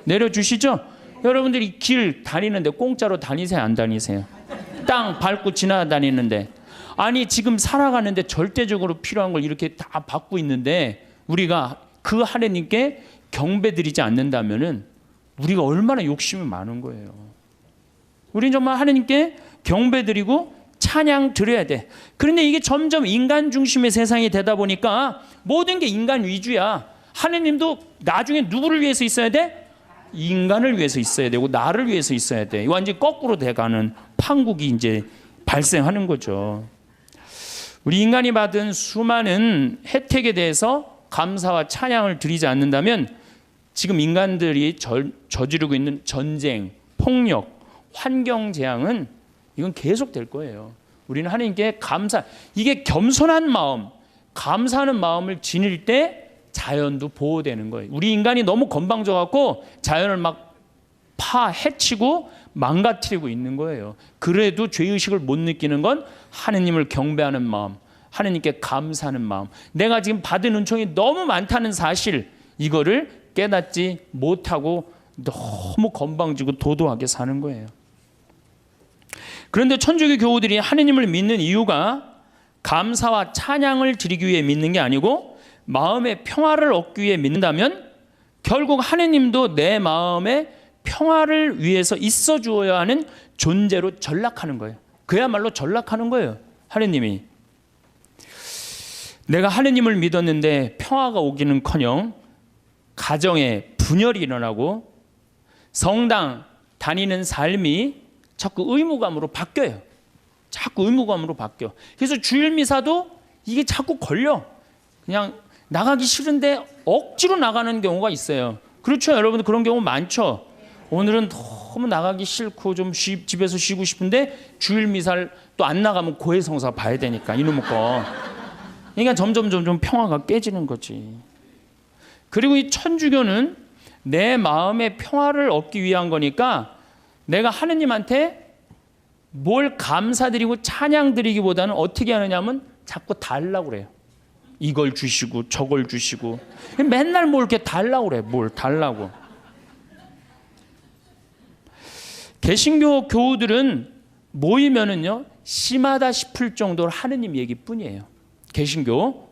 내려주시죠? 여러분들이 길 다니는데 공짜로 다니세요 안 다니세요? 땅 밟고 지나다니는데 아니 지금 살아가는데 절대적으로 필요한 걸 이렇게 다 받고 있는데 우리가 그 하느님께 경배드리지 않는다면은 우리가 얼마나 욕심이 많은 거예요. 우리는 정말 하느님께 경배드리고 찬양 드려야 돼. 그런데 이게 점점 인간 중심의 세상이 되다 보니까 모든 게 인간 위주야. 하느님도 나중에 누구를 위해서 있어야 돼? 인간을 위해서 있어야 되고 나를 위해서 있어야 돼. 완전히 거꾸로 돼가는 판국이 이제 발생하는 거죠. 우리 인간이 받은 수많은 혜택에 대해서 감사와 찬양을 드리지 않는다면 지금 인간들이 저지르고 있는 전쟁, 폭력, 환경 재앙은 이건 계속 될 거예요. 우리는 하나님께 감사, 이게 겸손한 마음, 감사하는 마음을 지닐 때 자연도 보호되는 거예요. 우리 인간이 너무 건방져갖고 자연을 막 해치고 망가뜨리고 있는 거예요. 그래도 죄의식을 못 느끼는 건 하느님을 경배하는 마음, 하느님께 감사하는 마음. 내가 지금 받은 은총이 너무 많다는 사실, 이거를 깨닫지 못하고 너무 건방지고 도도하게 사는 거예요. 그런데 천주교 교우들이 하느님을 믿는 이유가 감사와 찬양을 드리기 위해 믿는 게 아니고 마음의 평화를 얻기 위해 믿는다면 결국 하느님도 내 마음의 평화를 위해서 있어 주어야 하는 존재로 전락하는 거예요. 그야말로 전락하는 거예요. 하느님이. 내가 하느님을 믿었는데 평화가 오기는커녕 가정에 분열이 일어나고 성당 다니는 삶이 자꾸 의무감으로 바뀌어요. 자꾸 의무감으로 바뀌어. 그래서 주일 미사도 이게 자꾸 걸려. 그냥 나가기 싫은데 억지로 나가는 경우가 있어요. 그렇죠? 여러분들 그런 경우 많죠? 오늘은 너무 나가기 싫고 좀 집에서 쉬고 싶은데 주일 미사를 또 안 나가면 고해성사 봐야 되니까 이놈의 거. 그러니까 점점 평화가 깨지는 거지. 그리고 이 천주교는 내 마음의 평화를 얻기 위한 거니까 내가 하느님한테 뭘 감사드리고 찬양드리기보다는 어떻게 하느냐면 자꾸 달라고 그래요. 이걸 주시고 저걸 주시고 맨날 뭘 이렇게 달라고 그래. 뭘 달라고. 개신교 교우들은 모이면은요 심하다 싶을 정도로 하느님 얘기뿐이에요. 개신교.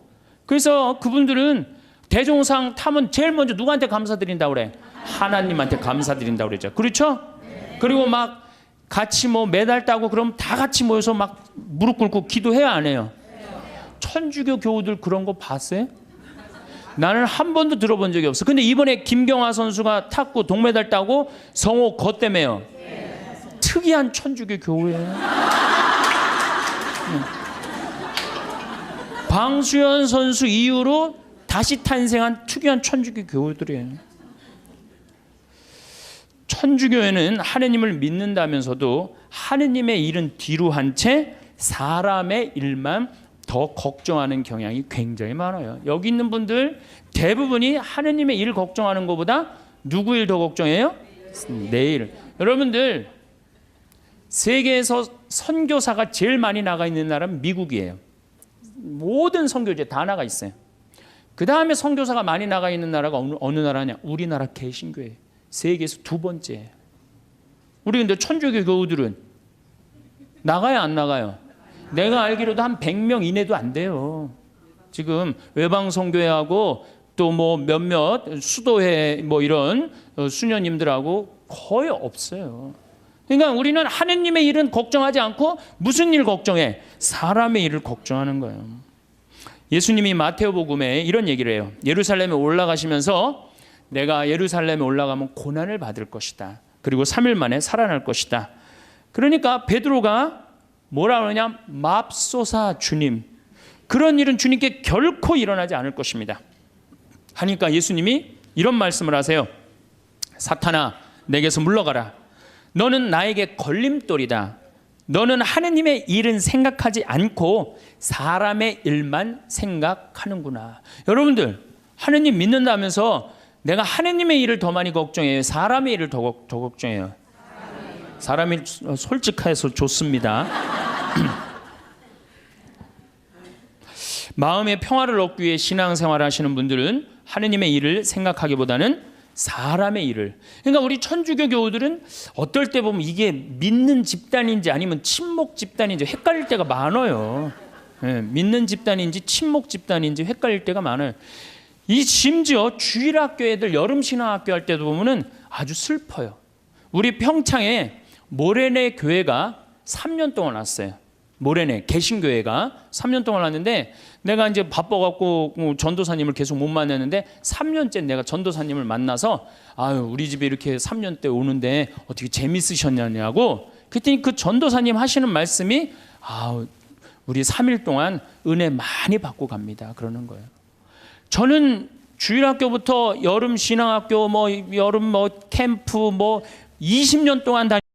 그래서 그분들은 대종상 타면 제일 먼저 누구한테 감사드린다고 그래? 하나님한테 감사드린다고 그러죠. 그렇죠? 그리고 막 같이 뭐 메달 따고 그럼 다 같이 모여서 막 무릎 꿇고 기도해야 안 해요? 천주교 교우들 그런 거 봤어요? 나는 한 번도 들어본 적이 없어. 근데 이번에 김경화 선수가 탔고 동메달 따고 성호 거 때문에요. 특이한 천주교 교우예요. 방수현 선수 이후로 다시 탄생한 특이한 천주교 교우들이에요. 천주교회는 하느님을 믿는다면서도 하느님의 일은 뒤로 한 채 사람의 일만 더 걱정하는 경향이 굉장히 많아요. 여기 있는 분들 대부분이 하느님의 일 걱정하는 것보다 누구 일 더 걱정해요? 내 일. 여러분들 세계에서 선교사가 제일 많이 나가 있는 나라는 미국이에요. 모든 선교지에 다 나가 있어요. 그 다음에 선교사가 많이 나가 있는 나라가 어느 나라냐? 우리나라 개신교회예요. 세계에서 두 번째. 우리 근데 천주교 교우들은 나가요 안 나가요? 내가 알기로도 한 100명 이내도 안 돼요. 지금 외방선교회하고 또 뭐 몇몇 수도회 뭐 이런 수녀님들하고 거의 없어요. 그러니까 우리는 하느님의 일은 걱정하지 않고 무슨 일 걱정해? 사람의 일을 걱정하는 거예요. 예수님이 마태오복음에 이런 얘기를 해요. 예루살렘에 올라가시면서 내가 예루살렘에 올라가면 고난을 받을 것이다. 그리고 3일 만에 살아날 것이다. 그러니까 베드로가 뭐라 그러냐? 맙소사 주님. 그런 일은 주님께 결코 일어나지 않을 것입니다. 하니까 예수님이 이런 말씀을 하세요. 사탄아, 내게서 물러가라. 너는 나에게 걸림돌이다. 너는 하느님의 일은 생각하지 않고 사람의 일만 생각하는구나. 여러분들 하느님 믿는다면서 내가 하느님의 일을 더 많이 걱정해요? 사람의 일을 더 걱정해요? 사람이 솔직해서 좋습니다. 마음의 평화를 얻기 위해 신앙생활을 하시는 분들은 하느님의 일을 생각하기보다는 사람의 일을. 그러니까 우리 천주교 교우들은 어떨 때 보면 이게 믿는 집단인지 아니면 친목 집단인지 헷갈릴 때가 많아요. 네, 믿는 집단인지 친목 집단인지 헷갈릴 때가 많아요. 이 심지어 주일학교 애들 여름신앙학교 할 때도 보면은 아주 슬퍼요. 우리 평창에 모래내 교회가 3년 동안 왔어요. 모래내 개신교회가 3년 동안 왔는데 내가 이제 바빠갖고 전도사님을 계속 못 만났는데 3년째 내가 전도사님을 만나서 아유 우리 집에 이렇게 3년 때 오는데 어떻게 재밌으셨냐고 그랬더니 그 전도사님 하시는 말씀이 아우 우리 3일 동안 은혜 많이 받고 갑니다. 그러는 거예요. 저는 주일학교부터 여름 신앙학교 뭐 여름 뭐 캠프 뭐 20년 동안